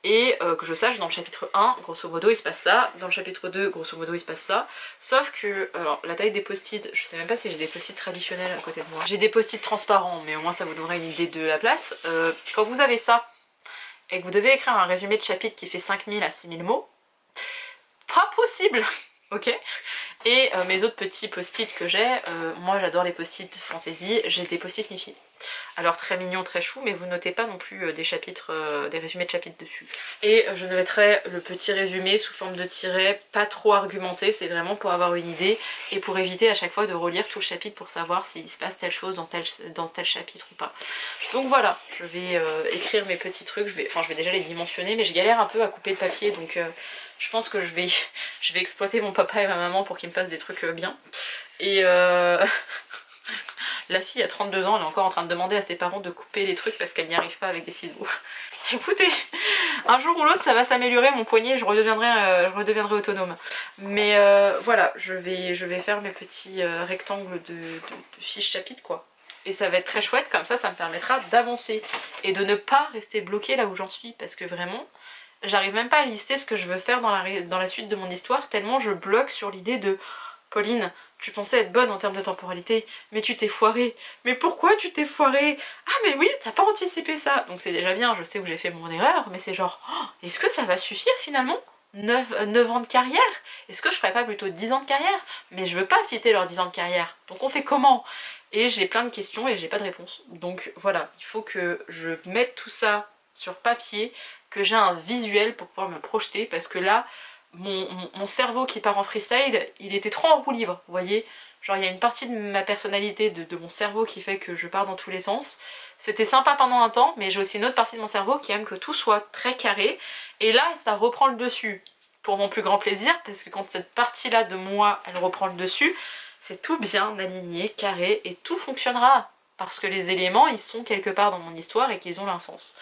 et que je sache dans le chapitre 1, grosso modo il se passe ça, dans le chapitre 2, grosso modo il se passe ça, sauf que, alors la taille des post-it, je sais même pas si j'ai des post-it traditionnels à côté de moi, j'ai des post-it transparents, mais au moins ça vous donnera une idée de la place. Quand vous avez ça, et que vous devez écrire un résumé de chapitre qui fait 5000 à 6000 mots, pas possible. Ok. Et mes autres petits post-it que j'ai, moi j'adore les post-it fantasy, j'ai des post-it mi-fi. Alors très mignon, très chou, mais vous notez pas non plus des chapitres, des résumés de chapitres dessus. Et je ne mettrai le petit résumé sous forme de tiret, pas trop argumenté, c'est vraiment pour avoir une idée et pour éviter à chaque fois de relire tout le chapitre pour savoir s'il se passe telle chose dans tel chapitre ou pas. Donc voilà, je vais écrire mes petits trucs, je vais déjà les dimensionner, mais je galère un peu à couper le papier, donc je pense que je vais exploiter mon papa et ma maman pour qu'ils me fassent des trucs bien. Et la fille a 32 ans, elle est encore en train de demander à ses parents de couper les trucs parce qu'elle n'y arrive pas avec des ciseaux. Écoutez, un jour ou l'autre ça va s'améliorer, mon poignet, je redeviendrai autonome. Mais voilà, je vais faire mes petits rectangles de fiches chapitres quoi. Et ça va être très chouette, comme ça me permettra d'avancer et de ne pas rester bloquée là où j'en suis, parce que vraiment, j'arrive même pas à lister ce que je veux faire dans la suite de mon histoire, tellement je bloque sur l'idée de Pauline, tu pensais être bonne en termes de temporalité, mais tu t'es foirée. Mais pourquoi tu t'es foirée? Ah mais oui, t'as pas anticipé ça. Donc c'est déjà bien, je sais où j'ai fait mon erreur, mais c'est genre, oh, est-ce que ça va suffire finalement 9 ans de carrière? Est-ce que je ferais pas plutôt 10 ans de carrière? Mais je veux pas fitter leurs 10 ans de carrière. Donc on fait comment? Et j'ai plein de questions et j'ai pas de réponse. Donc voilà, il faut que je mette tout ça sur papier, que j'ai un visuel pour pouvoir me projeter, parce que là, mon cerveau qui part en freestyle, il était trop en roue libre, vous voyez? Genre il y a une partie de ma personnalité, de mon cerveau qui fait que je pars dans tous les sens. C'était sympa pendant un temps, mais j'ai aussi une autre partie de mon cerveau qui aime que tout soit très carré. Et là, ça reprend le dessus, pour mon plus grand plaisir, parce que quand cette partie-là de moi, elle reprend le dessus, c'est tout bien aligné, carré, et tout fonctionnera. Parce que les éléments, ils sont quelque part dans mon histoire et qu'ils ont un sens.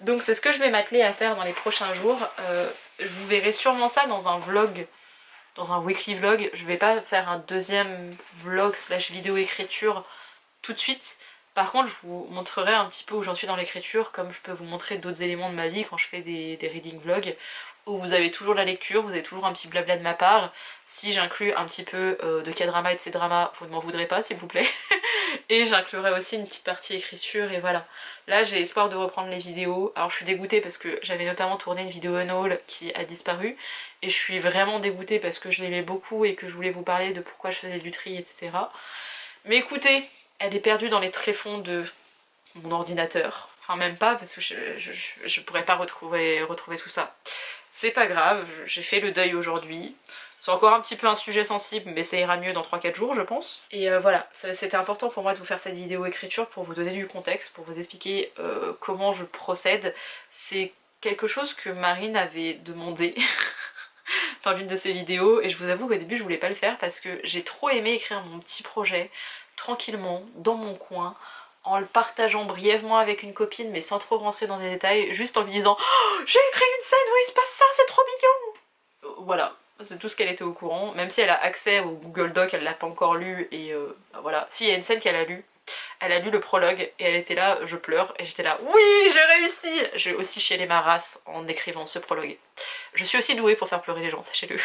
Donc c'est ce que je vais m'atteler à faire dans les prochains jours. Vous verrez sûrement ça dans un vlog, dans un weekly vlog. Je vais pas faire un deuxième vlog slash vidéo écriture tout de suite. Par contre, je vous montrerai un petit peu où j'en suis dans l'écriture, comme je peux vous montrer d'autres éléments de ma vie quand je fais des reading vlogs, où vous avez toujours la lecture, vous avez toujours un petit blabla de ma part. Si j'inclus un petit peu de K-drama et de C-drama, vous ne m'en voudrez pas s'il vous plaît. Et j'inclurai aussi une petite partie écriture et voilà. Là j'ai espoir de reprendre les vidéos. Alors je suis dégoûtée parce que j'avais notamment tourné une vidéo haul qui a disparu. Et je suis vraiment dégoûtée parce que je l'aimais beaucoup et que je voulais vous parler de pourquoi je faisais du tri, etc. Mais écoutez, elle est perdue dans les tréfonds de mon ordinateur. Enfin même pas parce que je pourrais pas retrouver tout ça. C'est pas grave, j'ai fait le deuil aujourd'hui. C'est encore un petit peu un sujet sensible, mais ça ira mieux dans 3-4 jours je pense. Et voilà, c'était important pour moi de vous faire cette vidéo écriture pour vous donner du contexte, pour vous expliquer comment je procède. C'est quelque chose que Marine avait demandé dans l'une de ses vidéos, et je vous avoue qu'au début je voulais pas le faire parce que j'ai trop aimé écrire mon petit projet, tranquillement, dans mon coin, en le partageant brièvement avec une copine mais sans trop rentrer dans des détails, juste en lui disant oh, j'ai écrit une scène où il se passe ça, c'est trop mignon. Voilà, c'est tout ce qu'elle était au courant, même si elle a accès au Google Doc, elle l'a pas encore lu et bah voilà. Si, il y a une scène qu'elle a lue, elle a lu le prologue et elle était là, je pleure, et j'étais là, oui j'ai réussi. J'ai aussi chialé ma race en écrivant ce prologue. Je suis aussi douée pour faire pleurer les gens, sachez-le.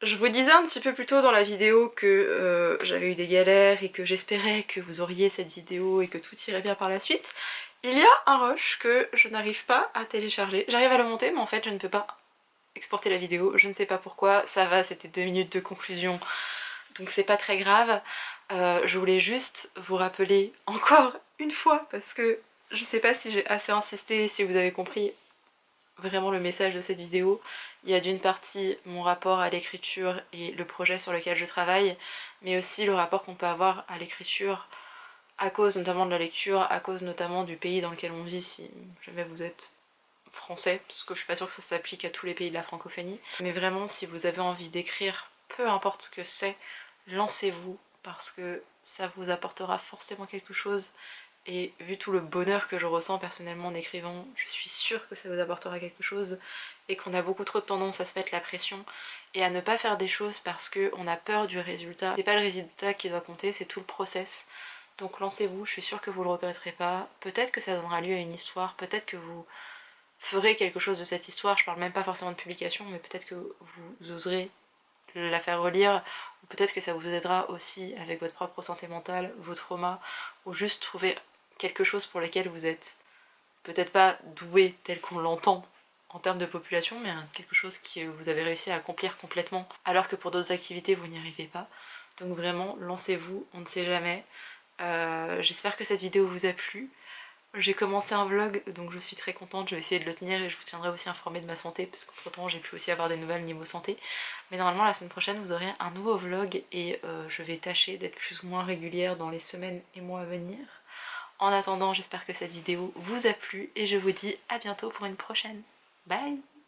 Je vous disais un petit peu plus tôt dans la vidéo que j'avais eu des galères et que j'espérais que vous auriez cette vidéo et que tout irait bien par la suite. Il y a un rush que je n'arrive pas à télécharger. J'arrive à le monter mais en fait je ne peux pas exporter la vidéo, je ne sais pas pourquoi. Ça va, c'était 2 minutes de conclusion donc c'est pas très grave. Je voulais juste vous rappeler encore une fois parce que je sais pas si j'ai assez insisté, si vous avez compris vraiment le message de cette vidéo. Il y a d'une partie mon rapport à l'écriture et le projet sur lequel je travaille, mais aussi le rapport qu'on peut avoir à l'écriture à cause notamment de la lecture, à cause notamment du pays dans lequel on vit, si jamais vous êtes français, parce que je suis pas sûre que ça s'applique à tous les pays de la francophonie. Mais vraiment, si vous avez envie d'écrire, peu importe ce que c'est, lancez-vous, parce que ça vous apportera forcément quelque chose, et vu tout le bonheur que je ressens personnellement en écrivant, je suis sûre que ça vous apportera quelque chose et qu'on a beaucoup trop de tendance à se mettre la pression et à ne pas faire des choses parce qu'on a peur du résultat. C'est pas le résultat qui doit compter, c'est tout le process. Donc lancez-vous, je suis sûre que vous le regretterez pas. Peut-être que ça donnera lieu à une histoire, peut-être que vous ferez quelque chose de cette histoire, je parle même pas forcément de publication, mais peut-être que vous oserez la faire relire, ou peut-être que ça vous aidera aussi avec votre propre santé mentale, vos traumas, ou juste trouver quelque chose pour lequel vous êtes peut-être pas doué tel qu'on l'entend en termes de population, mais quelque chose que vous avez réussi à accomplir complètement, alors que pour d'autres activités vous n'y arrivez pas. Donc vraiment, lancez-vous, on ne sait jamais. J'espère que cette vidéo vous a plu. J'ai commencé un vlog, donc je suis très contente, je vais essayer de le tenir et je vous tiendrai aussi informée de ma santé, parce qu'entre temps j'ai pu aussi avoir des nouvelles niveau santé. Mais normalement la semaine prochaine vous aurez un nouveau vlog et je vais tâcher d'être plus ou moins régulière dans les semaines et mois à venir. En attendant, j'espère que cette vidéo vous a plu et je vous dis à bientôt pour une prochaine. Bye!